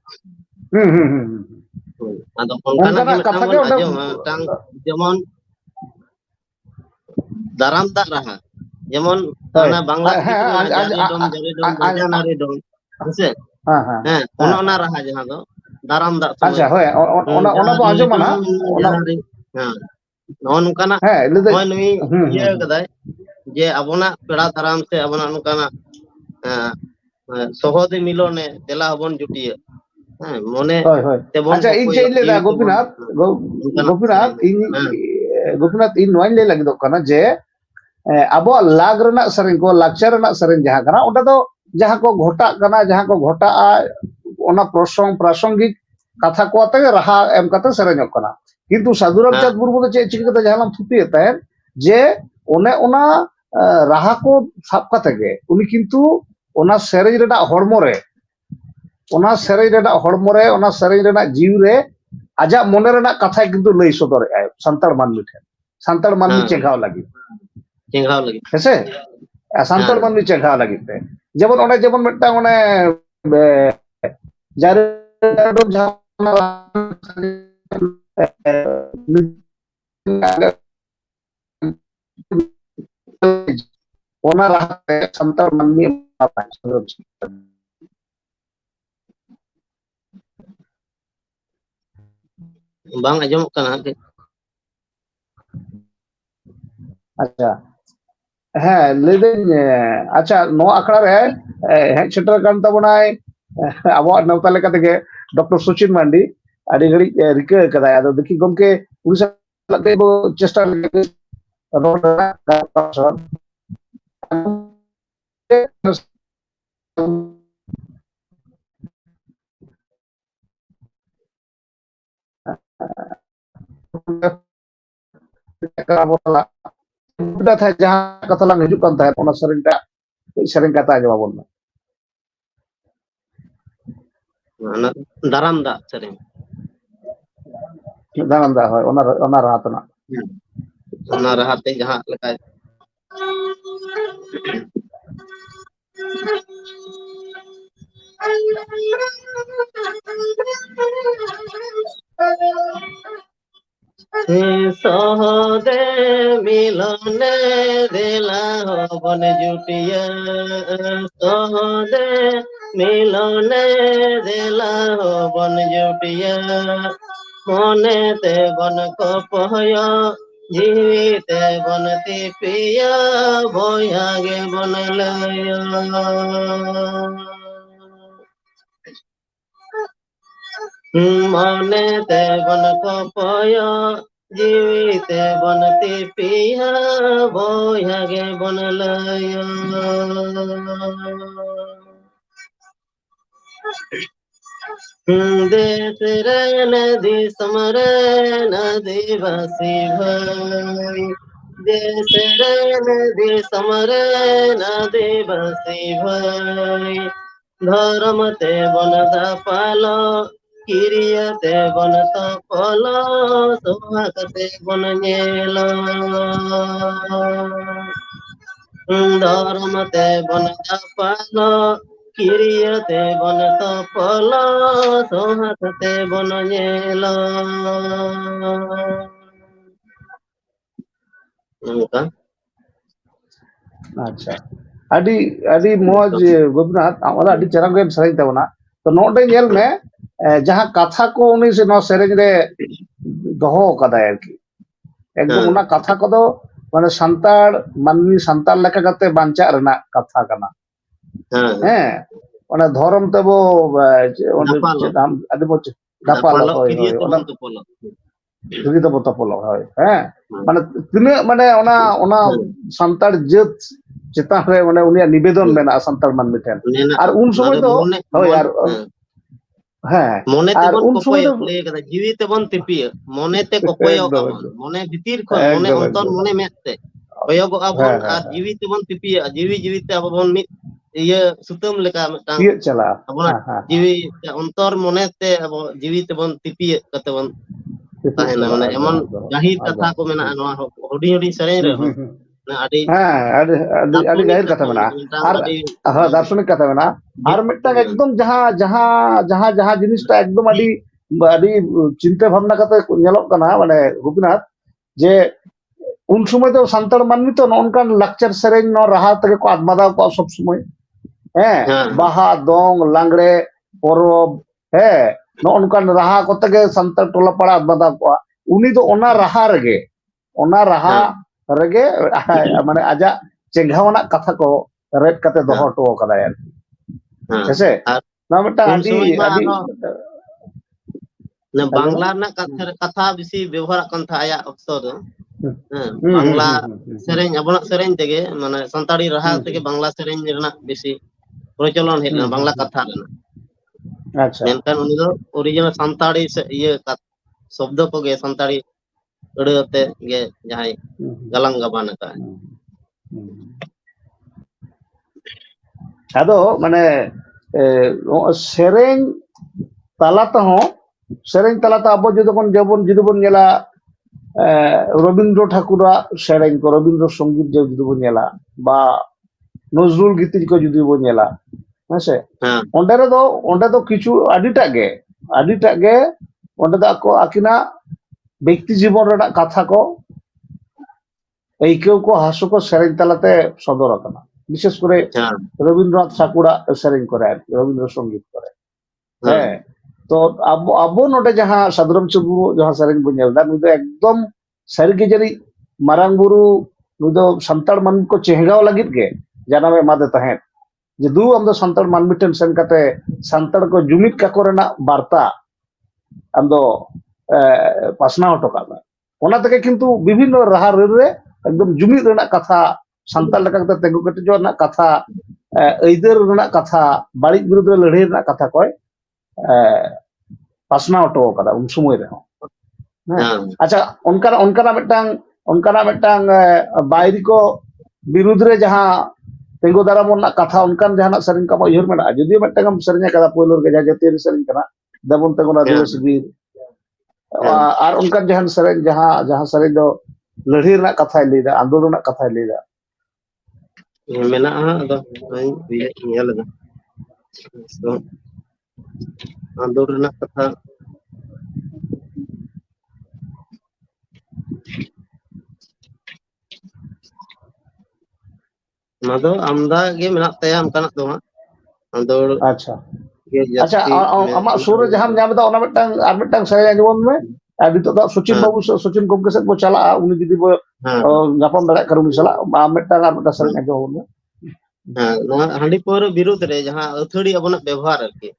ᱟᱫᱚ ᱚᱱᱠᱟᱱᱟᱜ ᱠᱟᱛᱷᱟ ᱜᱮ ᱢᱤᱫᱴᱟᱝ ᱡᱮᱢᱚᱱ ᱫᱟᱨᱟᱢ ᱫᱟᱜ ᱨᱟᱦᱟ ᱡᱮᱢᱚᱱ ᱚᱱᱟ ᱵᱟᱝᱞᱟ ᱡᱟᱨᱮ ᱰᱚᱢ ᱦᱮᱸᱥᱮ ᱚᱱᱟ ᱨᱟᱦᱟ ᱡᱟᱦᱟᱸ ᱫᱚ ᱫᱟᱨᱟᱢ ᱫᱟᱜ ᱟᱪᱪᱷᱟ ᱦᱳᱭ ona bo anjom na ᱱᱚᱜᱼᱚ ᱱᱚᱝᱠᱟᱱᱟᱜ ᱱᱚᱜᱼᱚᱭ ᱱᱩᱭ ᱤᱭᱟᱹ ᱠᱟᱫᱟᱭ ᱡᱮ ᱟᱵᱚᱱᱟᱜ ᱯᱮᱲᱟ ᱫᱟᱨᱟᱢ ᱥᱮ ᱟᱵᱚᱱᱟᱜ ᱱᱚᱝᱠᱟᱱᱟᱜ ᱥᱚᱦᱚᱫᱮ ᱢᱤᱞᱚᱱᱮ ᱫᱮᱞᱟ ᱦᱚᱵᱚᱱ ᱡᱩᱴᱤᱭᱟᱹ মনে আচ্ছা ᱤᱧ ᱪᱮᱫ ᱞᱟᱹᱭ ᱫᱟ Gopinath ᱤᱧ ᱱᱚᱣᱟᱧ ᱞᱟᱹᱭ ᱞᱟᱹᱜᱤᱫᱚᱜ ᱠᱟᱱᱟ ᱡᱮ ᱟᱵᱚᱣᱟᱜ ᱞᱟᱜ ᱨᱮᱱᱟᱜ ᱥᱮᱨᱮᱧ ᱠᱚ ᱞᱟᱠᱪᱟᱨ ᱨᱮᱱᱟᱜ ᱥᱮᱨᱮᱧ ᱡᱟᱦᱟᱸ ᱠᱟᱱᱟ ᱚᱸᱰᱮ ᱫᱚ ᱡᱟᱦᱟᱸ ko ᱜᱷᱚᱴᱟᱜ ᱠᱟᱱᱟ ᱡᱟᱦᱟᱸ ko ᱜᱷᱚᱴᱟᱜᱼᱟ ona prasongik katha ko ate raha em kate serenyok kana kintu Sadhuram Chand Murmu do chet chiki kate jahalam thupi tahen je ona raha ko sab kate ge uni kintu ona sereny rena hormo re ona sereny rena hormo re ona sereny rena jiw re ajak mone rena katha kintu lay sodore ay santar manmi the santar manmi chenghaw lagi hese santar manmi chenghaw lagi te jemon one jemon mittang one jare ona raha santar manmi bang ajamok kana ke ᱟᱪᱪᱷᱟ ᱦᱮᱸ ᱞᱟᱹᱭᱫᱟᱹᱧ ᱟᱪᱪᱷᱟ ᱱᱚᱣᱟ ᱟᱠᱷᱲᱟ ᱨᱮ ᱦᱮᱡ ᱥᱮᱴᱮᱨ ᱟᱠᱟᱱ ᱛᱟᱵᱚᱱᱟᱭ ᱟᱵᱚᱣᱟᱜ ᱱᱮᱣᱛᱟ ᱞᱮᱠᱟ ᱛᱮᱜᱮ ᱰᱚᱠᱴᱚᱨ ᱥᱚᱪᱤᱱ ᱢᱟᱱᱰᱤ ᱟᱹᱰᱤ ᱜᱷᱟᱹᱲᱤᱡ ᱨᱤᱠᱟᱹ ᱟᱠᱟᱫᱟᱭ ᱟᱫᱚ ᱫᱮᱠᱷᱤ ᱜᱚᱢᱠᱮ ᱩᱱᱤ ᱥᱟᱞᱟᱜ ᱛᱮ ᱪᱮᱥᱴᱟ ᱨᱚᱲ ᱨᱮᱱᱟᱜ ᱡᱟᱦᱟᱸ ᱠᱟᱛᱷᱟ ᱞᱟᱝ ᱦᱤᱡᱩᱜ ᱠᱟᱱ ᱛᱟᱦᱮᱸᱫ ᱚᱱᱟ ᱥᱮᱨᱮᱧᱴᱟᱜ ᱥᱮᱨᱮᱧ ᱠᱟᱛᱷᱟ ᱟᱸᱡᱚᱢᱟᱵᱚᱱ ᱢᱮ daram da sering ᱫᱟᱱᱟᱢ ᱫᱟ ᱦᱳᱭ ᱚᱱᱟ ᱨᱟᱦᱟ ᱛᱮᱱᱟᱜ ona rahate jahan lekai সহদে মিলনে দিলা হবন জুটিয়া সহদে মিলনে দিলা হবন জুটিয়া মনেতে বন কপয় জীবিতে বনতি প্রিয়া বয়াগে বনলয় মনেতে বন কপয় জীবিতে বনতি প্রিয়া বয়াগে বনলয় देश रे नदी समरे नदी बसी भाई देश रे नदी समरे नदी बसी भाई धर्म ते बनदा पालो किरियते बनता पालो सोहागते बन नेलो धर्म ते बनदा पालो किरियते बनता पालो सोहागते बन नेलो nungka ᱟᱪᱪᱷᱟ ᱟᱹᱰᱤ ᱟᱹᱰᱤ ᱢᱚᱡᱽ ᱜᱳᱯᱤᱱᱟᱛᱷ ᱟᱢᱟᱜ ᱟᱹᱰᱤ ᱪᱮᱦᱨᱟ ᱜᱮᱢ ᱥᱮᱨᱮᱧ ᱛᱟᱵᱚᱱᱟ ᱛᱚ ᱱᱚᱰᱮ ᱧᱮᱞ ᱢᱮ ᱡᱟᱦᱟᱸ ᱠᱟᱛᱷᱟ ᱠᱚ ᱩᱱᱤ ᱱᱚᱣᱟ ᱥᱮᱨᱮᱧ ᱨᱮ ᱫᱚᱦᱚ ᱠᱟᱫᱟᱭ ᱟᱨᱠᱤ ᱮᱠᱫᱚᱢ ᱚᱱᱟ ᱠᱟᱛᱷᱟ ᱠᱚᱫᱚ ᱢᱟᱱᱮ ᱥᱟᱱᱛᱟᱲ ᱢᱟᱹᱱᱢᱤ ᱥᱟᱱᱛᱟᱲ ᱞᱮᱠᱟ ᱠᱟᱛᱮ ᱵᱟᱧᱪᱟᱜ ᱨᱮᱱᱟᱜ ᱠᱟᱛᱷᱟ ᱠᱟᱱᱟ ᱦᱮᱸ ᱚᱱᱟ ᱫᱷᱚᱨᱚᱢ ᱛᱮᱵᱚ Dapalo ᱟᱹᱰᱤ ᱢᱚᱡᱽ ᱫᱟᱯᱟᱞᱚᱜ dapalo ᱦᱳᱭ ᱦᱳᱭ kiriyate ᱚᱱᱟ bon tupolo ᱫᱷᱤᱨᱤ ᱛᱮᱵᱚ ᱛᱚᱯᱚᱞᱚᱜ ᱦᱳᱭ ᱦᱮᱸ ᱢᱟᱱᱮ ᱛᱤᱱᱟᱹᱜ ᱢᱟᱱᱮ ᱚᱱᱟ ᱥᱟᱱᱛᱟᱲ ᱡᱟᱹᱛ ᱪᱮᱛᱟᱱ ᱨᱮ ᱢᱟᱱᱮ ᱩᱱᱤᱭᱟᱜ ᱱᱤᱵᱮᱫᱚᱱ ᱢᱮᱱᱟᱜᱼᱟ ᱥᱟᱱᱛᱟᱲ ᱢᱟᱹᱱᱢᱤ ᱴᱷᱮᱱ ᱟᱨ ᱩᱱ ᱥᱚᱢᱚᱭ ᱫᱚ ᱦᱳᱭ ᱟᱨ ᱦᱮᱸ mone ᱟᱨ tebon ᱩᱱ ᱥᱚᱢᱚᱭ kokoyo ᱫᱚ lay kada jiwi tebon tipiya mone te kokoyo ᱮᱠᱫᱚᱢ abon ᱮᱠᱫᱚম mone bhitir khon mone ᱮᱠᱫᱚম ontor ᱮᱠᱫᱚম mone mette koyogok abon ᱦᱮᱸ ar ᱦᱮᱸ jiwi tebon tipiya jiwi jiwi te abon mit iya sutam leka mitang ᱛᱤᱭᱟᱹᱜ ᱪᱟᱞᱟᱜᱼᱟ abonat ᱦᱮᱸ ᱦᱮᱸ jiwi ontor mone te abo jiwi tebon tipiya kate bon ᱛᱤᱭᱟᱹᱜ tahena mane ᱪᱟᱞᱟᱜᱼᱟ ᱮᱠᱫᱚᱢ emon ᱮᱠᱫᱚم gahir katha ᱮᱠᱫᱚᱢ ko mena noa huding huding sereng ᱦᱩᱸ reho ᱦᱩᱸ ᱦᱩᱸ na adi ᱦᱮᱸ ᱟᱹᱰᱤ darshonik ᱜᱟᱹᱦᱤᱨ ᱠᱟᱛᱷᱟ ᱢᱮᱱᱟᱜᱼᱟ mitang ᱟᱨ adi ᱫᱟᱨᱥᱚᱱᱤক ᱠᱟᱛᱷᱟ ᱢᱮᱱᱟᱜᱼᱟ ᱟᱨ ᱢᱤᱫᱴᱟᱝ ᱮᱠᱫᱚᱢ ᱡᱟᱦᱟᱸ ᱡᱤᱱᱤᱥটা ᱮᱠᱫᱚম ᱟᱹᱰᱤ চিন্তা ভাবনা কাতে ᱧᱮᱞᱚᱜ ᱠᱟᱱᱟ ᱢᱟᱱᱮ গোপীনাথ যে উন সময় তো সান্তাড় মানমি তো ননকান লাকচার সেরেñ ন রাহা থেকে কো আত্মাদাও কো সব সময় হ্যাঁ বাহা দং লাংড়ে পরব হ্যাঁ ননকান রাহা কতে গে সান্তাড় টোলা পাড়া আত্মাদাও কো উনি তো ওনা রাহা রেগে মানে আজা চেঙ্ঘাওয়ানা কথা কো রেড কাতে দহ হটো কাদায় আর হেসে না মিটা un আডি somoy ma আডি aro na bangla na katha bisi ব্যবহার kan tha aya okto do bangla sereng abonat sereng tege mane santari raha tege bangla sereng rena bisi procholon hej na bangla katha rena আচ্ছা menkan uni do original santari iye শব্দ ko ge santari ade ge jahai galang gabana ka ᱟᱫᱚ ᱢᱟᱱᱮ ᱥᱮᱨᱮᱧ ᱛᱟᱞᱟ ᱛᱮᱦᱚᱸ ᱥᱮᱨᱮᱧ ᱛᱟᱞᱟᱛᱮ ᱟᱵᱚ ᱡᱩᱫᱤ ᱵᱚᱱ ᱧᱮᱞᱟ রবীন্দ্র ঠাকুরাᱜ সেরেᱧ ᱠᱚ রবীন্দ্র সঙ্গীত যদি বন ᱧᱮᱞᱟ বা নজরুল গীতিজ ᱠᱚ যদি বন ᱧᱮᱞᱟ ᱦᱮᱸᱥᱮ ᱚᱸᱰᱮ ᱫᱚ ᱠᱤᱪᱷᱩ ᱟᱹᱰᱤᱴᱟᱜ ᱜᱮ ᱚᱸᱰᱮ ᱫᱚ ᱟᱹᱠᱤᱱᱟᱜ ব্যক্তি জীবন ᱨᱮᱱᱟᱜ ᱠᱟᱛᱷᱟ ᱠᱚ ᱟᱹᱭᱠᱟᱹᱣ ᱠᱚ ᱦᱟᱥᱩ ᱠᱚ ᱥᱮᱨᱮᱧ ᱛᱟᱞᱟᱛᱮ ᱥᱚᱫᱚᱨ ᱟᱠᱟᱱᱟ বিশেষ করে রবীন্দ্রনাথ ঠাকুরাᱜ সেরেᱧ করে আর রবীন্দ্র সঙ্গীত করে হ্যাঁ तो abo abo note jaha Sadhuram Chuburu jaha sering punya dan itu ekdom sari ke jadi marang buru itu santar man ko cehgao lagit ge janame emade tahen je du amdo santar man miten sen kate santar ko jumit ka korena barta amdo pasna oto kala ona teke kintu bibhinno raha re ekdom jumit rena katha santal leka kate tengu kate jo na katha eider rena katha barik birudre ladhai rena katha koy pasna oto kada un sumoy re अच्छा उनका मिट्टांग बायरी को विरुद्ध रे जहां तेंगो दारा मोना कथा उनकान जहां सरिंग का उयहर मेना जदियो मिट्टांग सरिंग कदा पोलोर के जातीय सरिंग कना दबन तेंगो ना दिवस बीर और उनकान जहां सरिंग जहां सरिंग दो लड़ही रना कथा लेदा आंदोलन रना कथा लेदा मेना अदो ᱧᱮᱞ दा आंदोलन रना कथा नदो आमदा गे मेना तया अनकानक दो आंदोलन अच्छा अच्छा अमा सुर जहां जाम दा ओना मिट्टांग सरिंग आंजमन में नितो दा सचिन बाबू सचिन गोमके से बो चला उनी जदि बो गापम दड़ा करुनी चला मिट्टांग सरिंग आंजमन में हांडी पर विरोध रे जहां अथड़ी अबना व्यवहार आरके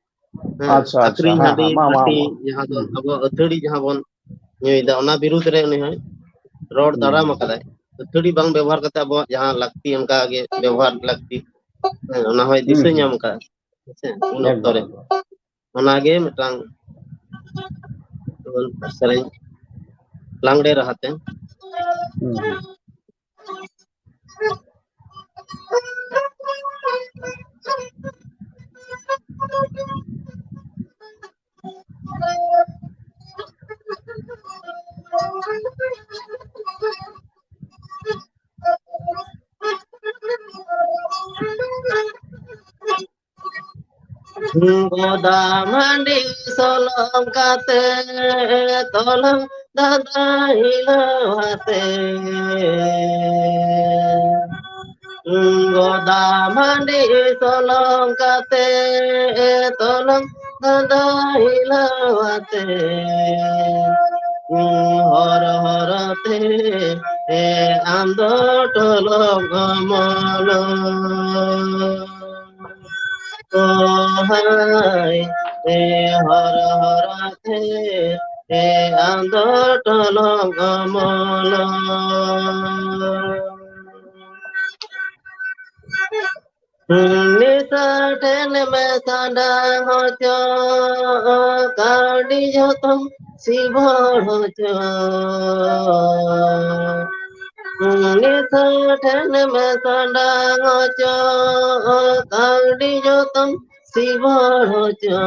अच्छा अच्छा अक्रिन हाँ हांडी हाँ पार्टी जहां दो अब अथड़ी जहां बन ᱧᱩᱭᱫᱟ ᱚᱱᱟ ᱵᱤᱨᱩᱫ ᱨᱮ ᱩᱱᱤ ᱦᱚᱸ ᱨᱚᱲ ᱫᱟᱨᱟᱢ ᱟᱠᱟᱫᱟᱭ ᱟᱹᱛᱷᱟᱹᱲᱤ ᱵᱟᱝ ᱵᱮᱵᱚᱦᱟर ᱠᱟᱛᱮ ᱟᱵᱚ ᱡᱟᱦᱟᱸ ᱞᱟᱹᱠᱛᱤ ᱚᱱᱠᱟ ᱜᱮ ᱵᱮᱵᱚᱦᱟर ᱞᱟᱹᱠᱛᱤ ᱚᱱᱟ ᱦᱚᱸᱭ ᱫᱤᱥᱟᱹ ᱧᱟᱢ ᱟᱠᱟᱫᱟ ᱦᱮᱸᱥᱮ ᱩᱱ ᱚᱠᱛᱚ ᱨᱮ ᱚᱱᱟᱜᱮ ᱢᱤᱫᱴᱟᱝ ᱥᱮᱨᱮᱧ ᱞᱟᱝᱲᱮ ᱨᱟᱦᱟᱛᱮ गोदा मंडी सोलम काते तोलम दादा हिलवाते गोदा मंडी सोलम काते तोलम दादा हिलवाते हर हर ते आंदो टोलो गमल हाय हर हर थे आंदो टोलो गमल निसठन में साडा हो चो काडी जो तुम शिवड़ हो चो निसठन में साडा हो चो काडी जो तुम शिवड़ हो चो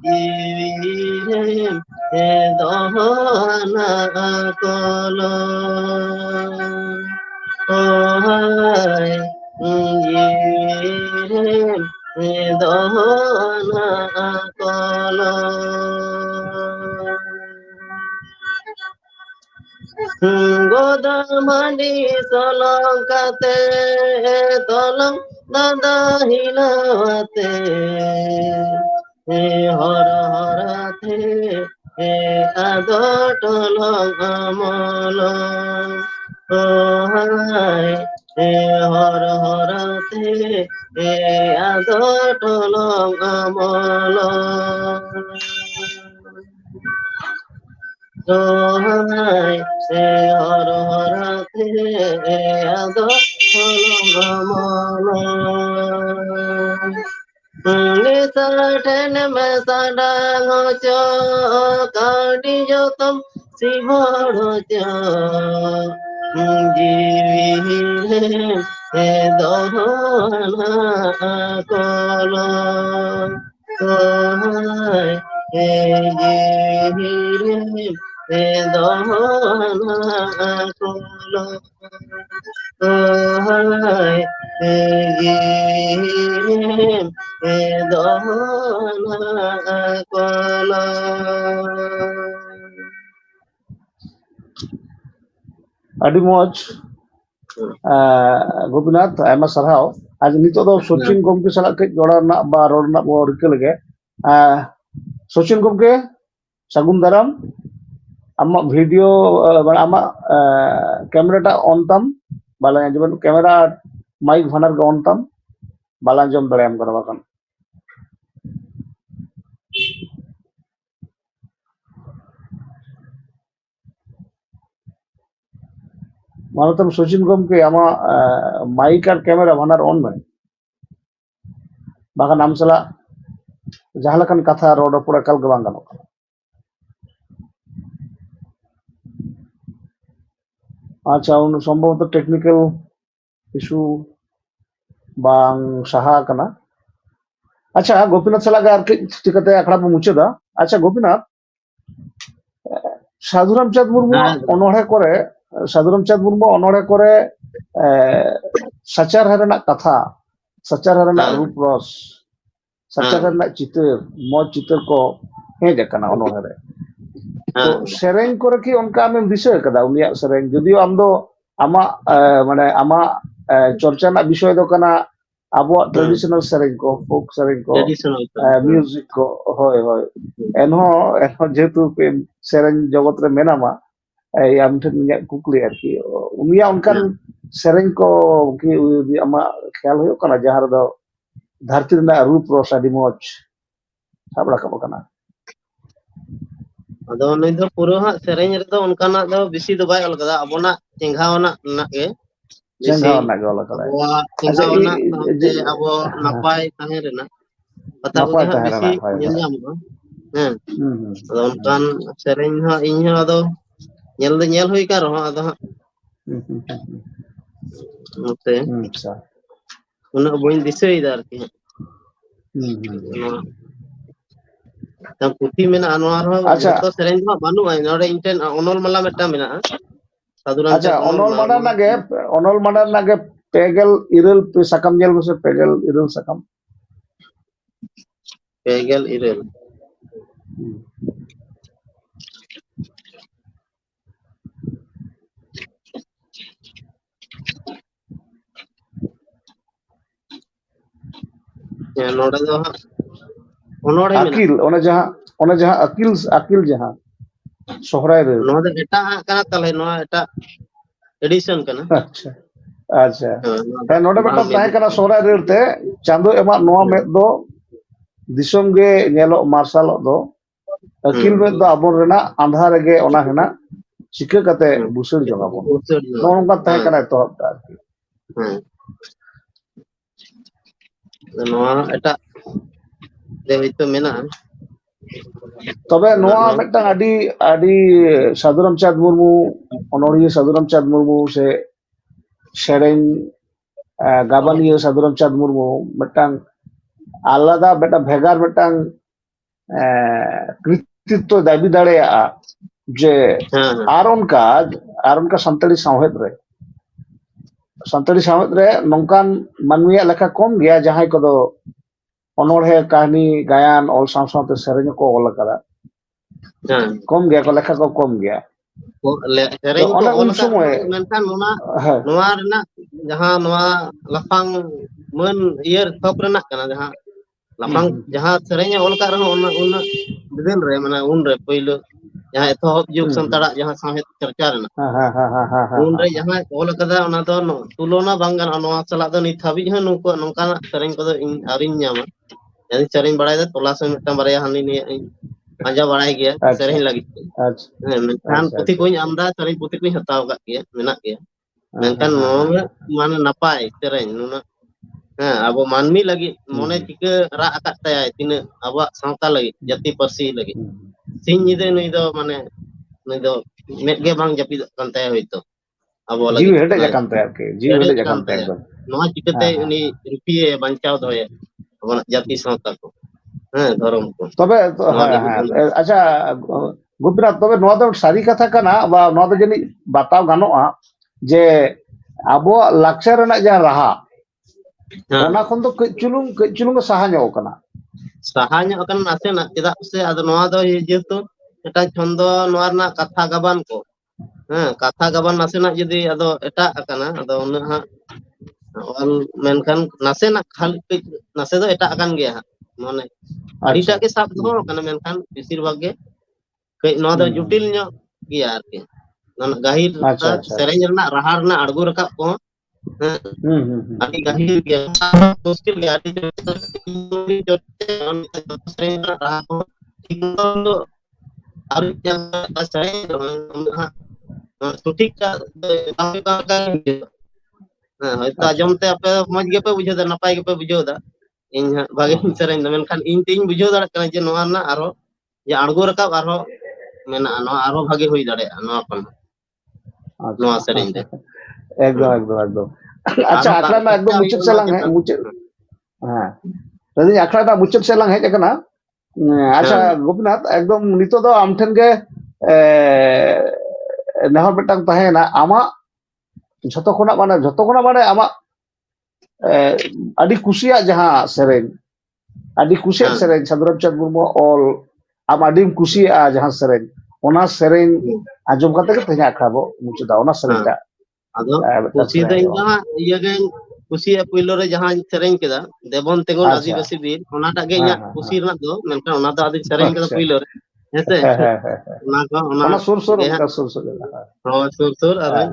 जीवी रे दोहना कोलो हाय दोहना कोलो गोदा मंडी सोलंकाते तोलम दादा हिलवाते हर हर थे आदो टोलो गमल हाय हर हर थे आदो टोलो गमल हाय हर हर थे आदो टोलो गमल निसठन में साडा हो चो काडी जो तुम शिवड़ चो जीवी रे दोहना कोलो हाय जीवी रे दोहना कोलो हाय जीवी दोहना कोलो अडी मौज गोपीनाथ आयमा सरहाव आज नितो दो सचिन गोमके साला के जोड़ा ना बा रोड ना बो रिकल गे Sochin gomke sagun daram amak video amak camera ta on tam balanya jeban camera mic bhanar ga on tam balan jom dare am kara bakan manatam Sochin gomke amak mic ar camera bhanar on me bakan am sala jahan lekan katha rod ropor ekal ge bang ganok kana. আচ্ছা সম্ভবত technical issue bang saha kana. Acha Gopinath salaga ar chikate akra bo mucheda. Acha Gopinath Sadhuram Chand Murmu onore kore Sadhuram Chand Murmu onore kore sachar harana katha sachar harana rup ros sachar harana chitar moj chitar ko heja kana onore re to sereng kore ki onka amem bishoy kada uniya sereng jodio amdo ama mane ama চর্চা না বিষয় তো কানা আবহাওয়া traditional সেরেং কো folk সেরেং কো music কো হয় হয় এনহো যেহেতু সেরেং জগৎ রে মেনামা এই আমি ঠেন কুকলি আর কি উনিয়া অনকান সেরেং কো কি আমা খেয়াল হয়ো কানা যাহার দো ধরতি না রূপ রস আদি মজ সাবড়া কাবো কানা ᱟᱫᱚ ᱱᱩᱭ ᱫᱚ ᱯᱩᱨᱟᱹ ᱦᱟᱸᱜ ᱥᱮᱨᱮᱧ ᱨᱮᱫᱚ ᱚᱱᱠᱟᱱᱟᱜ ᱫᱚ ᱵᱮᱥᱤ ᱫᱚ ᱵᱟᱭ ᱚᱞ ᱠᱟᱫᱟ ᱟᱵᱚᱱᱟᱜ ᱪᱮᱸᱜᱷᱟᱣᱟᱱᱟᱜ ᱨᱮᱱᱟᱜ ᱜᱮ চেঙ্গাওয়ানা গে ওলা কালা ᱟᱵᱚᱣᱟᱜ ᱪᱮᱸᱜᱷᱟᱣᱟᱱᱟᱜ ᱥᱟᱶᱛᱮ ᱟᱵᱚ ᱱᱟᱯᱟᱭ ᱛᱟᱦᱮᱸ ᱨᱮᱱᱟᱜ ᱠᱟᱛᱷᱟ ᱠᱚᱜᱮ ᱦᱟᱸᱜ ᱵᱮᱥᱤ ᱧᱮᱞ ᱧᱟᱢᱚᱜᱼᱟ ᱦᱮᱸ ᱟᱫᱚ ᱚᱱᱠᱟᱱ ᱥᱮᱨᱮᱧ ᱦᱚᱸ ᱤᱧ ᱦᱚᱸ ᱟᱫᱚ ᱧᱮᱞ ᱫᱚ ᱧᱮᱞ ᱦᱩᱭ ᱠᱟᱱ ᱨᱮᱦᱚᱸ ᱟᱫᱚ ᱦᱟᱸᱜ ᱱᱚᱛᱮ ᱩᱱᱟᱹᱜ ᱵᱟᱹᱧ ᱫᱤᱥᱟᱹᱭᱮᱫᱟ ᱟᱨᱠᱤ পুঁথি মেনাᱜᱼᱟ ᱱᱚᱣᱟ ᱨᱮᱦᱚᱸ ᱡᱚᱛᱚ ᱥᱮᱨᱮᱧ ᱫᱚ ᱦᱟᱸᱜ ᱵᱟᱹᱱᱩᱜᱼᱟ ᱱᱚᱰᱮ ᱤᱧ ᱴᱷᱮᱱ ᱚᱱᱚᱞ ᱢᱟᱞᱟ ᱢᱤᱫᱴᱟᱝ ᱢᱮᱱᱟᱜᱼᱟ ᱥᱟᱫᱷᱩᱨᱟᱢ আচ্ছা অনল মাডার নাগে পেগেল ইরেল সাকাম জেল বসে পেগেল ইরেল সাকাম পেগেল ইরেল ᱱᱚᱰᱮ ᱫᱚ ᱦᱟᱸᱜ ᱚᱱᱚᱲᱦᱮ আকিল ওনা যাহা আকিল যাহা সোহরাই রে ᱱᱚᱣᱟ ᱫᱚ ᱮᱴᱟᱜ ᱟᱜ ᱠᱟᱱᱟ ᱛᱟᱦᱞᱮ ᱱᱚᱣᱟ ᱮᱴᱟᱜ এডিশন ᱠᱟᱱᱟ আচ্ছা আচ্ছা হ্যাঁ নোডে বেটা তাহে কানা সোহরাই রে তে চাঁদো এমা নোয়া মেদ দো দিসম গে নেলো martial do akil med do abon rena andha rege ona hena chika kate busur jogabon nongka tahe kana to arki ᱱᱚᱣᱟ ᱮᱴᱟᱜ ᱨᱮ ᱦᱚᱭᱛᱚ ᱢᱮᱱᱟᱜᱼᱟ তবে নোয়া মেট্টাং আডি আডি সাধুরাম চাঁদ মুর্মু অনড়িয়া সাধুরাম চাঁদ মুর্মু সে সেরেং গাবানিয়া সাধুরাম চাঁদ মুর্মু মেট্টাং আলাদা বেটা ভেগার মেট্টাং কৃতিত্ব দাবি দাড়েয়া যে আর অনকা সান্তাড়ি সাহেদ রে নংকান মানমিয়া লেখা কম গিয়া যাহাই কদো অনড়হে কাহিনী গায়ান অল সাংস্কৃতিক সেরেñ ko ol akada কম গিয়া ko লেখা ko কম গিয়া ᱥᱮᱨᱮᱧ ᱠᱚ ᱚᱞ ᱟᱠᱟᱫ ᱢᱮᱱᱠᱷᱟᱱ ᱱᱚᱣᱟ ᱨᱮᱱᱟᱜ ᱡᱟᱦᱟᱸ ᱱᱚᱣᱟ ᱞᱟᱯᱷᱟᱝ ᱢᱟᱹᱱ ᱤᱭᱟᱹ ᱛᱷᱚᱠ ᱨᱮᱱᱟᱜ ᱠᱟᱱᱟ ᱡᱟᱦᱟᱸ ᱞᱟᱯᱷᱟᱝ ᱡᱟᱦᱟᱸ ᱥᱮᱨᱮᱧ ᱚᱞ ᱟᱠᱟᱫ ᱨᱮᱦᱚᱸ ᱩᱱᱟᱹᱜ ᱵᱤᱫᱮᱞ ᱨᱮ ᱢᱟᱱᱮ ᱩᱱᱨᱮ ᱯᱳᱭᱞᱳ ᱡᱟᱦᱟᱸ ᱮᱛᱚᱦᱚᱵ ᱡᱩᱜᱽ ᱥᱟᱱᱛᱟᱲᱟᱜ ᱡᱟᱦᱟᱸ ᱥᱟᱶᱦᱮᱫ ᱪᱚᱨᱪᱟ ᱨᱮᱱᱟᱜ ᱩᱱᱨᱮ ᱡᱟᱦᱟᱸ ᱚᱞ ᱟᱠᱟᱫᱟ ᱚᱱᱟ ᱫᱚ ᱛᱩᱞᱚᱱᱟ ᱵᱟᱝ ᱜᱟᱱᱚᱜᱼᱟ ᱱᱚᱣᱟ ᱥᱟᱞᱟᱜ ᱫᱚ ᱱᱤᱛ ᱦᱟᱹᱵᱤᱡ ᱦᱚᱸ ᱱᱚᱝᱠᱟᱱᱟᱜ ᱥᱮᱨᱮᱧ ᱠᱚᱫᱚ ᱤᱧ ᱟᱹᱣᱨᱤᱧ ᱧᱟᱢᱟ ᱡᱟᱦᱟᱸ ᱥᱮᱨᱮᱧ ᱵᱟᱲᱟᱭᱮᱫᱟ ᱛᱚᱞᱟᱥ ᱢᱤᱫᱴᱟᱝ ᱵᱟᱨᱭᱟ ᱦᱟᱹᱱᱤ ᱱᱤᱭᱟᱹ ᱯᱟᱸᱡᱟ ᱵᱟᱲᱟᱭ ᱜᱮᱭᱟ ᱥᱮᱨᱮᱧ ᱞᱟᱹᱜᱤᱫ ᱢᱮᱱᱠᱷᱟᱱ ᱯᱩᱛᱷᱤ ᱠᱚᱧ ᱟᱢᱫᱟ ᱥᱮᱨᱮᱧ ᱯᱩᱛᱷᱤ ᱠᱚᱧ ᱦᱟᱛᱟᱣ ᱟᱠᱟᱫ ᱜᱮᱭᱟ ᱢᱮᱱᱟᱜ ᱜᱮᱭᱟ ᱢᱮᱱᱠᱷᱟᱱ ᱱᱚᱣᱟ ᱢᱟᱱᱮ ᱱᱟᱯᱟᱭ ᱥᱮᱨᱮᱧ ᱱᱩᱱᱟᱹᱜ ᱟᱵᱚ ᱢᱟᱹᱱᱢᱤ ᱞᱟᱹᱜᱤᱫ ᱢᱚᱱᱮ ᱪᱤᱠᱟᱹ ᱨᱟᱜ ᱟᱠᱟᱫ ᱛᱟᱭᱟᱭ ᱛᱤᱱᱟᱹᱜ ᱟᱵᱚᱣᱟᱜ ᱥᱟᱶᱛᱟ ᱞᱟᱹᱜᱤᱫ ᱡᱟᱹᱛᱤ ᱯᱟᱹᱨᱥᱤ ᱞᱟᱹᱜᱤᱫ ᱥᱤᱧ ᱧᱤᱫᱟᱹ ᱱᱩᱭ ᱫᱚ ᱢᱮᱫ ᱜᱮ ᱵᱟᱝ ᱡᱟᱹᱯᱤᱫᱚᱜ ᱠᱟᱱ ᱛᱟᱭᱟ ᱦᱚᱭᱛᱚ ᱟᱵᱚ ᱞᱟᱹᱜᱤᱫ jiwi hedej akan tay arki jiwi hedej akan tay ekdom ᱱᱚᱣᱟ ᱪᱤᱠᱟᱹᱛᱮ ᱩᱱᱤ ᱨᱩᱯᱤᱭᱮ ᱵᱟᱧᱪᱟᱣ ᱫᱚᱦᱚᱭᱟ ᱟᱵᱚᱱᱟᱜ ᱡᱟᱹᱛᱤ ᱥᱟᱶᱛᱟ ᱠᱚ ᱫᱷᱚᱨᱚᱢ ᱠᱚ তবে আচ্ছা গোপীনাথ তবে নোয়া দো সারি কথা কানা বা নোয়া দো জানি বাতাও গানোa যে আবহাওয়া লাকচার রেনাক যাহা রাহা ona khon do kaj chulung saha nyok kana ᱥᱟᱦᱟ ᱧᱚᱜ ᱟᱠᱟᱱᱟ ᱱᱟᱥᱮᱱᱟᱜ ᱪᱮᱫᱟᱜ ᱥᱮ ᱟᱫᱚ ᱱᱚᱣᱟ ᱫᱚ ᱡᱮᱦᱮᱛᱩ ᱢᱤᱫᱴᱟᱝ ᱪᱷᱚᱱᱫᱚ ᱱᱚᱣᱟ ᱨᱮᱱᱟᱜ ᱠᱟᱛᱷᱟ ᱜᱟᱵᱟᱱ ᱠᱚ ᱠᱟᱛᱷᱟ ᱜᱟᱵᱟᱱ ᱱᱟᱥᱮᱱᱟᱜ ᱡᱩᱫᱤ ᱟᱫᱚ ᱮᱴᱟᱜ ᱟᱠᱟᱱᱟ ᱟᱫᱚ ᱩᱱᱟᱹᱜ ᱦᱟᱸᱜ ᱚᱞ ᱢᱮᱱᱠᱷᱟᱱ ᱱᱟᱥᱮᱱᱟᱜ ᱱᱟᱥᱮ ᱫᱚ ᱮᱴᱟᱜ ᱟᱠᱟᱱ ᱜᱮᱭᱟ ᱦᱟᱸᱜ ᱢᱟᱱᱮ ᱟᱪᱪᱷᱟ ᱟᱹᱰᱤᱴᱟᱜ ᱜᱮ ᱥᱟᱵ ᱫᱚᱦᱚ ᱠᱟᱱᱟ ᱢᱮᱱᱠᱷᱟᱱ ᱵᱮᱥᱤᱨ ᱵᱷᱟᱜᱽ ᱜᱮ ᱠᱟᱹᱡ ᱱᱚᱣᱟ ᱫᱚ ᱡᱩᱴᱤᱞ ᱧᱚᱜ ᱜᱮᱭᱟ ᱟᱨᱠᱤ ᱚᱱᱟ ᱜᱟᱹᱦᱤᱨ ᱟᱪᱪᱷᱟ ᱟᱪᱪᱷᱟ ᱥᱮᱨᱮᱧ ᱨᱮᱱᱟᱜ ᱨᱟᱦᱟ ᱨᱮᱱᱟᱜ ᱟᱬᱜो ᱨᱟᱠᱟᱵ ᱠᱚ ᱦᱮᱸ ᱦᱩᱸ ᱟᱹᱰᱤ ᱜᱟᱹᱦᱤᱨ ᱜᱮᱭᱟ ᱢᱩᱥᱠᱤᱞ ᱜᱮᱭᱟ ᱟᱹᱰᱤ ᱥᱮᱨᱮᱧ ᱨᱮᱱᱟᱜ ᱨᱟᱦᱟ ᱠᱚ ᱴᱷᱤᱠ ᱢᱚᱛᱚ ᱟᱹᱣᱨᱤ ᱥᱮᱨᱮᱧ ᱦᱟᱸᱜ ᱥᱚᱴᱷᱤᱠ ᱴᱟᱜ ᱦᱮᱸ ᱦᱚᱭᱛᱚ ᱟᱪᱪᱷᱟ ᱟᱸᱡᱚᱢ te ᱟᱯᱮ ᱢᱚᱸᱡᱽ ᱜᱮᱯᱮ ᱵᱩᱡᱷᱟᱹᱣ ᱫᱟ ᱱᱟᱯᱟᱭ ᱜᱮᱯᱮ ᱵᱩᱡᱷᱟᱹᱣ ᱫᱟ ᱤᱧ ᱦᱟᱸᱜ ᱵᱷᱟᱜᱮᱧ ᱥᱮᱨᱮᱧ ᱫᱟ ᱢᱮᱱᱠᱷᱟᱱ ᱤᱧ ᱛᱤᱧ ᱵᱩᱡᱷᱟᱹᱣ ᱫᱟᱲᱮᱭᱟᱜ ᱠᱟᱱᱟ ᱡᱮ ᱱᱚᱣᱟ ᱨᱮᱱᱟᱜ ᱟᱨᱚ ᱡᱮ ᱟᱬᱜो ᱨᱟᱠᱟᱵ ᱟᱨᱦᱚᱸ ᱢᱮᱱᱟᱜᱼᱟ ᱱᱚᱣᱟ ᱟᱨᱦᱚᱸ ᱵᱷᱟᱜᱮ ᱦᱩᱭ ᱫᱟᱲᱮᱭᱟᱜᱼᱟ ᱱᱚᱣᱟ ᱠᱷᱚᱱ ᱟᱪᱪᱷᱟ ᱱᱚᱣᱟ ᱥᱮᱨᱮᱧ ᱨᱮ ᱮᱠᱫᱚᱢ ᱮᱠᱫᱚম ᱮᱠᱫম ᱟᱪᱪᱷᱟ ᱟᱨᱦᱚᱸ ᱟᱠᱷᱲᱟ ᱢᱟ ᱪᱮᱥᱴᱟ ᱮᱠᱫᱚম ᱢᱩᱪᱟᱹᱫ ᱦᱩᱭᱩᱜᱼᱟ ᱥᱮᱫ ᱱᱚᱣᱟ ᱞᱟᱝ ᱪᱮᱛᱟᱱ ᱢᱩᱪᱟᱹᱫ ᱦᱮᱸ ᱞᱟᱹᱭᱫᱟᱹᱧ ᱟᱠᱷᱲᱟ ᱨᱮᱱᱟᱜ ᱢᱩᱪᱟᱹᱫ ᱥᱮᱫ ᱞᱟᱝ ᱦᱮᱡ ᱟᱠᱟᱱᱟ ᱟᱪᱪᱷᱟ ᱦᱮᱸ ᱜᱳᱯᱤᱱᱟᱛᱷ ᱮᱠᱫᱚম ᱱᱤᱛᱚᱜ ᱫᱚ ᱟᱢ ᱴᱷᱮᱱ ᱜᱮ ᱱᱮᱦᱚᱨ ᱢᱤᱫᱴᱟᱝ ᱛᱟᱦᱮᱸᱭᱮᱱᱟ ᱟᱢᱟᱜ ᱡᱷᱚᱛᱚ ᱠᱷᱚᱱᱟᱜ ᱢᱟᱱᱮ ᱟᱢᱟᱜ ᱟᱹᱰᱤ ᱠᱩᱥᱤᱭᱟᱜ ᱡᱟᱦᱟᱸ ᱥᱮᱨᱮᱧ ᱟᱹᱰᱤ ᱠᱩᱥᱤᱭᱟᱜ ᱦᱮᱸ ᱥᱮᱨᱮᱧ ᱥᱟᱹᱫᱷᱩ ᱨᱟᱢᱪᱟᱸᱫᱽ ᱢᱩᱨᱢᱩᱣᱟᱜ ᱚᱞ ᱟᱢ ᱟᱹᱰᱤᱢ ᱠᱩᱥᱤᱭᱟᱜᱼᱟ ᱡᱟᱦᱟᱸ ᱥᱮᱨᱮᱧ ᱚᱱᱟ ᱥᱮᱨᱮᱧ ᱟᱸᱡᱚᱢ ᱠᱟᱛᱮ ᱜᱮ ᱛᱮᱦᱮᱧᱟᱜ ᱟᱠᱷᱲᱟ ᱵᱚ ᱢᱩᱪᱟᱹᱫᱟ ᱚᱱᱟ ᱦᱮᱸ ᱥᱮᱨᱮᱧᱴᱟᱜ ᱟᱫᱚ ᱢᱤᱫᱴᱟᱝ ᱠᱩᱥᱤ ᱫᱚ ᱥᱮᱨᱮᱧ ᱤᱧ ᱫᱚ ᱦᱩᱭᱩᱜᱼᱟ ᱦᱟᱸᱜ ᱤᱭᱟᱹᱜᱤᱧ ᱠᱩᱥᱤᱭᱟᱜ ᱯᱳᱭᱞᱳ ᱨᱮ ᱡᱟᱦᱟᱸᱧ ᱥᱮᱨᱮᱧ ᱠᱮᱫᱟ ᱫᱮᱵᱚᱱ ᱛᱤᱸᱜᱩᱱ ᱟᱪᱪᱷᱟ ᱟᱹᱫᱤᱵᱟᱹᱥᱤ ᱵᱤᱨ ᱚᱱᱟᱴᱟᱜ ᱜᱮ ᱦᱮᱸ ᱤᱧᱟᱹᱜ ᱦᱮᱸ ᱠᱩᱥᱤ ᱦᱮᱸ ᱨᱮᱱᱟᱜ ᱫᱚ ᱢᱮᱱᱠᱷᱟᱱ ᱚᱱᱟ ᱫᱚ ᱟᱫᱚᱧ ᱥᱮᱨᱮᱧ ᱠᱮᱫᱟ ᱟᱪᱪᱷᱟ ᱯᱳᱭᱞᱳ ᱨᱮ ᱦᱮᱸᱥᱮ ᱚᱱᱟ ᱠᱚ ᱚᱱᱟ ᱥᱩᱨ ᱥᱩᱨ ᱜᱮ ᱦᱟᱸᱜ ᱚᱱᱠᱟ ᱥᱩᱨ ᱥᱩᱨ ᱦᱚᱸ ᱥᱩᱨ ᱥᱩᱨ ᱦᱮᱸ ᱟᱫᱚᱧ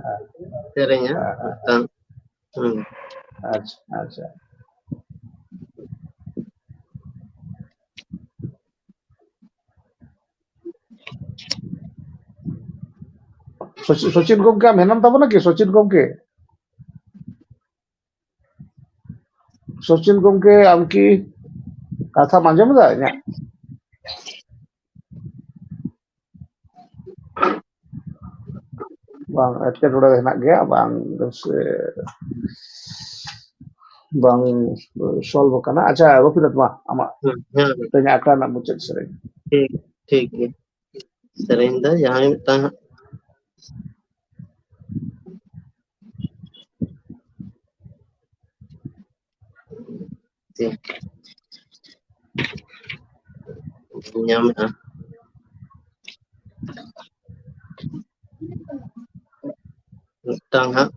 ᱥᱮᱨᱮᱧᱟ ᱦᱮᱸ ᱢᱤᱫᱴᱟᱝ ᱦᱩᱸ ᱟᱪᱪᱷᱟ ᱟᱪᱪᱷᱟ ᱥᱚᱪᱤᱱ ᱜᱚᱢᱠᱮ ᱟᱢ ᱦᱮᱱᱟᱢ ᱛᱟᱵᱚᱱᱟ ᱠᱤ ᱥᱚᱪᱤᱱ ᱜᱚᱢᱠᱮ ᱥᱚᱪᱤᱱ ᱜᱚᱢᱠᱮ ᱟᱢ ᱠᱤ ᱠᱟᱛᱷᱟᱢ ᱟᱸᱡᱚᱢ ᱮᱫᱟ ᱤᱧᱟᱹᱜ ᱵᱟᱝ ᱮᱴᱠᱮᱴᱚᱬᱮ ᱦᱮᱱᱟᱜ ᱜᱮᱭᱟ ᱵᱟᱝ ᱥᱮ ᱵᱟᱝ ᱥᱚᱞᱵᱷ ᱟᱠᱟᱱᱟ ᱟᱪᱪᱷᱟ ᱜᱳᱯᱤᱱᱟᱛᱷ ᱢᱟ ᱟᱢᱟᱜ ᱦᱮᱸ ᱦᱮᱸ ᱛᱮᱦᱮᱧᱟᱜ ᱟᱠᱷᱲᱟ ᱨᱮᱱᱟᱜ ᱢᱩᱪᱟᱹᱫ ᱥᱮᱨᱮᱧ ᱴᱷᱤᱠ ᱴᱷᱤᱠ ᱜᱮᱭᱟ ᱥᱮᱨᱮᱧ ᱫᱚ ᱡᱟᱦᱟᱸᱭ ᱢᱤᱫᱴᱟᱝ ᱧᱟᱢᱮᱫᱼᱟ ᱢᱤᱫᱴᱟᱝ ᱦᱟᱸᱜ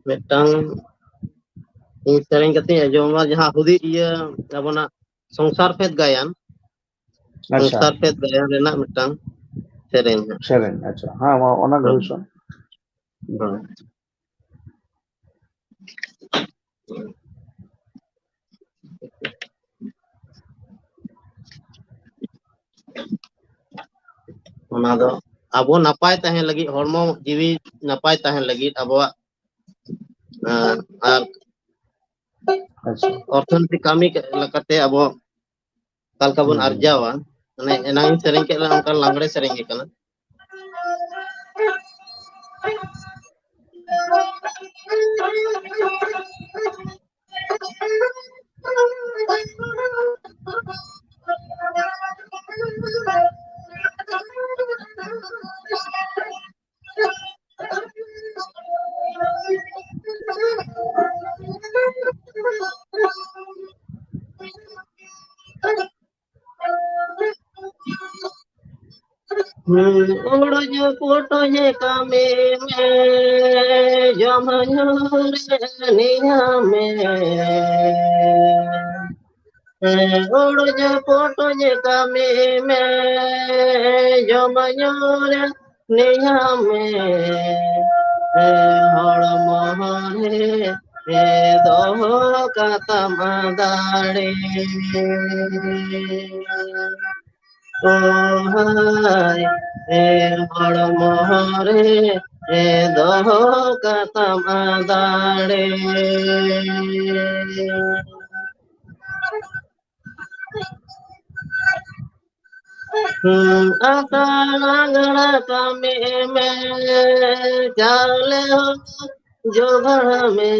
ᱢᱤᱫᱴᱟᱝ ᱤᱧ ᱥᱮᱨᱮᱧ ᱠᱟᱛᱮᱧ ᱟᱸᱡᱚᱢᱟ ᱡᱟᱦᱟᱸ ᱦᱩᱫᱤ ᱤᱭᱟᱹ ᱟᱵᱚᱱᱟᱜ ᱥᱚᱝᱥᱟᱨ ᱯᱷᱮᱫ ᱜᱟᱭᱟᱱ ᱟᱪᱪᱷᱟ ᱥᱚᱝᱥᱟᱨ ᱯᱷᱮᱫ ᱜᱟᱭᱟᱱ ᱨᱮᱱᱟᱜ ᱢᱤᱫᱴᱟᱝ ᱥᱮᱨᱮᱧ ᱦᱟᱸᱜ ᱥᱮᱨᱮᱧ ᱟᱪᱪᱷᱟ ᱦᱮᱸ ᱢᱟ ᱚᱱᱟᱜᱮ ᱦᱩᱭ ᱦᱚᱪᱚ ᱦᱳᱭ ᱚᱱᱟ ᱫᱚ ᱟᱵᱚ ᱱᱟᱯᱟᱭ ᱛᱟᱦᱮᱸ ᱞᱟᱹᱜᱤᱫ ᱦᱚᱲᱢᱚ ᱡᱤᱣᱤ ᱱᱟᱯᱟᱭ ᱛᱟᱦᱮᱸᱱ ᱞᱟᱹᱜᱤᱫ ᱟᱵᱚᱣᱟᱜ ᱟᱨ ᱟᱪᱪᱷᱟ ᱚᱨᱛᱷᱚᱱᱤᱛᱤ ᱠᱟᱹᱢᱤ ᱞᱮᱠᱟᱛᱮ ᱟᱵᱚ ᱚᱠᱟ ᱞᱮᱠᱟ ᱵᱚᱱ ᱟᱨᱡᱟᱣᱟ ᱢᱟᱱᱮ ᱮᱱᱟᱝ ᱤᱧ ᱥᱮᱨᱮᱧ ᱠᱮᱫ ᱚᱱᱠᱟ ᱞᱟᱜᱽᱲᱮ ᱥᱮᱨᱮᱧ ᱜᱮ ᱠᱟᱱᱟ उड़ज पोटज कामे में जमन में उड़ज पोटज कामे में जमन नेहा में हड़ महरे दोह कतम दाड़े हाय हड़ महरे दोह कतम दाड़े आगड़ा कामे में चाले हो जो घर में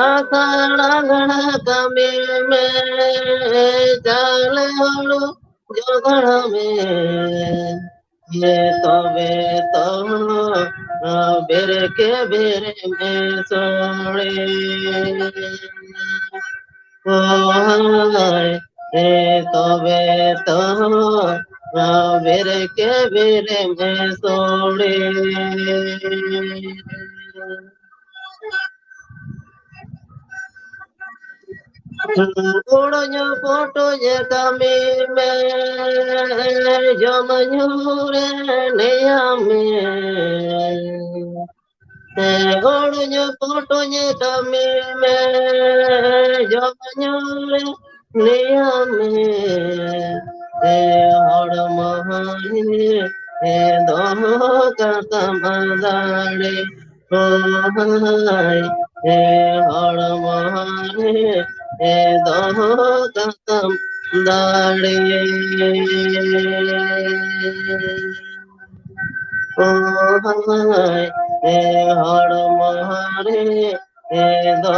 आगड़ा गड़ा कामे में चाले हो जो घर में ये तबे तो बेरे के बेरे में सोड़े तबे तो बेरे के बेरे में सोड़े उड़ो फोटो जे कमी में जमझूरे नया में उड़ो फोटो जे कमी में जमझूरे नया में हड़ महाने दो का मदाड़े ओ हाय हड़ महाने दो कदम दाड़े ओ हाय हड़ मारे दो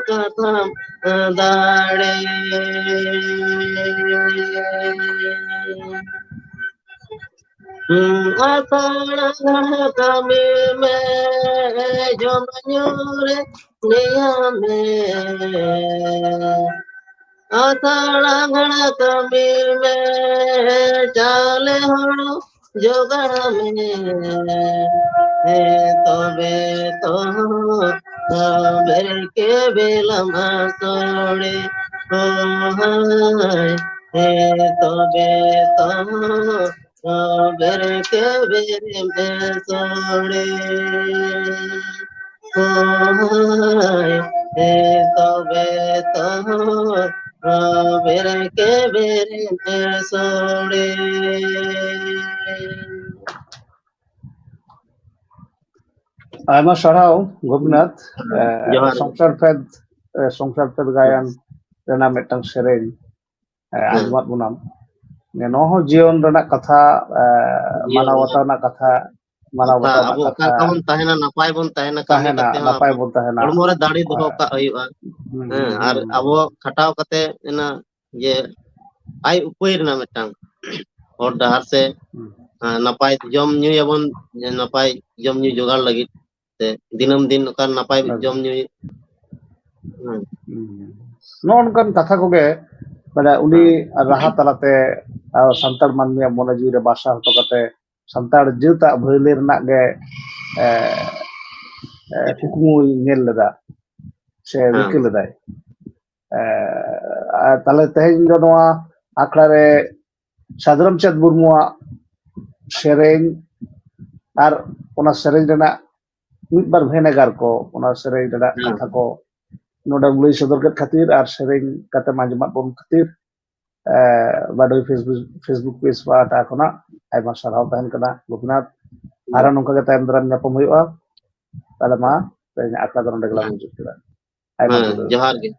कदम दाड़े आषाढ़ कमी में जो मयूर निया में आषाढ़ कमी में चाले हड़ो जोगड़ में तबे तो बेर के बेलमा सोड़े ओ हाय तबे तो बेर के बेर में सोड़े ओ हाय तबे तो बेर के बेर में सोड़े আইমা সারাও গোপীনাথ জোহার সংসার ফেদ গায়ান রেনা মিদটাং সেরেñ আজমাত বুনাম ᱱᱚᱣᱟ ᱡᱤᱭᱚᱱ ᱨᱮᱱᱟᱜ ᱠᱟᱛᱷᱟ ᱢᱟᱱᱟᱣ ᱵᱟᱛᱟᱣ ᱨᱮᱱᱟᱜ ᱠᱟᱛᱷᱟ ᱢᱟᱱᱟᱣ ᱵᱟᱛᱟᱣ ᱟᱵᱚ ᱨᱮᱱᱟᱜ ᱚᱠᱟ ᱠᱟᱛᱷᱟ ᱞᱮᱠᱟ ᱵᱚᱱ ᱛᱟᱦᱮᱱᱟ ᱱᱟᱯᱟᱭ ᱵᱚᱱ ᱛᱟᱦᱮᱱᱟ ᱠᱟᱹᱢᱤ ᱛᱟᱦᱮᱱᱟ ᱠᱟᱛᱮ ᱦᱚᱸ ᱱᱟᱯᱟᱭ ᱵᱚᱱ ᱛᱟᱦᱮᱱᱟ ᱦᱚᱲᱢᱚ ᱨᱮ ᱫᱟᱲᱮ ᱫᱚᱦᱚ ᱠᱟᱜ ᱦᱩᱭᱩᱜᱼᱟ ᱟᱨ ᱟᱵᱚ ᱠᱷᱟᱴᱟᱣ ᱠᱟᱛᱮ ᱚᱱᱟ ᱡᱮ ᱟᱭ ᱩᱯᱟᱹᱭ ᱨᱮᱱᱟᱜ ᱢᱤᱫᱴᱟᱝ ᱦᱚᱨ ᱰᱟᱦᱟᱨ ᱥᱮ ᱱᱟᱯᱟᱭ ᱡᱚᱢ ᱧᱩᱭᱟᱵᱚᱱ ᱱᱟᱯᱟᱭ ᱡᱚᱢ ᱧᱩ ᱡᱚᱜᱟᱲ ᱞᱟᱹᱜᱤᱫ ᱛᱮ ᱫᱤᱱᱟᱹᱢ ᱫᱤᱱ ᱱᱚᱝᱠᱟ ᱱᱟᱯᱟᱭ ᱡᱚᱢ ᱧᱩ ᱱᱚᱜᱼᱚ ᱱᱚᱝᱠᱟᱱ ᱠᱟᱛᱷᱟ ᱠᱚᱜᱮ ᱢᱟᱱᱮ ᱩᱱᱤ ᱨᱟᱦᱟ ᱛᱟᱞᱟᱛᱮ ᱥᱟᱱᱛᱟᱲ ᱢᱟᱹᱱᱢᱤᱭᱟᱜ ᱢᱚᱱᱮ ᱡᱤᱣᱤ ᱨᱮ ᱵᱟᱥᱟ ᱦᱚᱴᱚ ᱠᱟᱛᱮ ᱥᱟᱱᱛᱟᱲ ᱡᱟᱹᱛᱟᱜ ᱵᱷᱟᱹᱞᱟᱹᱭ ᱨᱮᱱᱟᱜ ᱜᱮ ᱠᱩᱠᱢᱩᱭ ᱧᱮᱞ ᱞᱮᱫᱟ ᱥᱮ ᱨᱤᱠᱟᱹ ᱞᱮᱫᱟᱭ ᱛᱟᱦᱞᱮ ᱛᱮᱦᱮᱧ ᱫᱚ ᱱᱚᱣᱟ ᱟᱠᱷᱲᱟ ᱨᱮ ᱥᱟᱫᱷᱩᱨᱟᱢ ᱪᱟᱸᱫᱽ ᱢᱩᱨᱢᱩᱣᱟᱜ ᱥᱮᱨᱮᱧ ᱟᱨ ᱚᱱᱟ ᱥᱮᱨᱮᱧ ᱨᱮᱱᱟᱜ ᱢᱤᱫᱵᱟᱨ ᱵᱷᱮᱱᱮᱜᱟᱨ ᱠᱚ ᱚᱱᱟ ᱥᱮᱨᱮᱧ ᱨᱮᱱᱟᱜ ᱠᱟᱛᱷᱟ ᱠᱚ ᱱᱚᱰᱮ ᱞᱟᱹᱭ ᱥᱚᱫᱚᱨ ᱠᱮᱫ ᱠᱷᱟᱹᱛᱤᱨ ᱟᱨ ᱥᱮᱨᱮᱧ ᱠᱟᱛᱮ ᱟᱸᱡᱚᱢᱟᱫ ᱵᱚᱱ ᱠᱷᱟᱹᱛᱤᱨ ᱵᱟᱰᱳᱭ ᱯᱷᱮᱥᱵᱩᱠ ᱯᱮᱡᱽ ᱯᱟᱦᱴᱟ ᱠᱷᱚᱱᱟᱜ ᱟᱭᱢᱟ ᱥᱟᱨᱦᱟᱣ ᱛᱟᱦᱮᱱ ᱠᱟᱱᱟ ᱜᱳᱯᱤᱱᱟথ ᱟᱨᱦᱚᱸ ᱱᱚᱝᱠᱟ ᱜᱮ ᱛᱟᱭᱚᱢ ᱫᱟᱨᱟᱢ ᱧᱟᱯᱟᱢ ᱦᱩᱭᱩᱜᱼᱟ ᱛᱟᱦᱞᱮ ᱢᱟ ᱛᱮᱦᱮᱧ ᱟᱠᱷᱲᱟ ᱫᱚ ᱱᱚᱰᱮ ᱜᱮᱞᱟᱝ ᱢᱩᱪᱟᱹᱫ ᱠᱮᱫᱟ ᱟᱭᱢᱟ ᱡᱚᱦᱟᱨ ᱜᱮ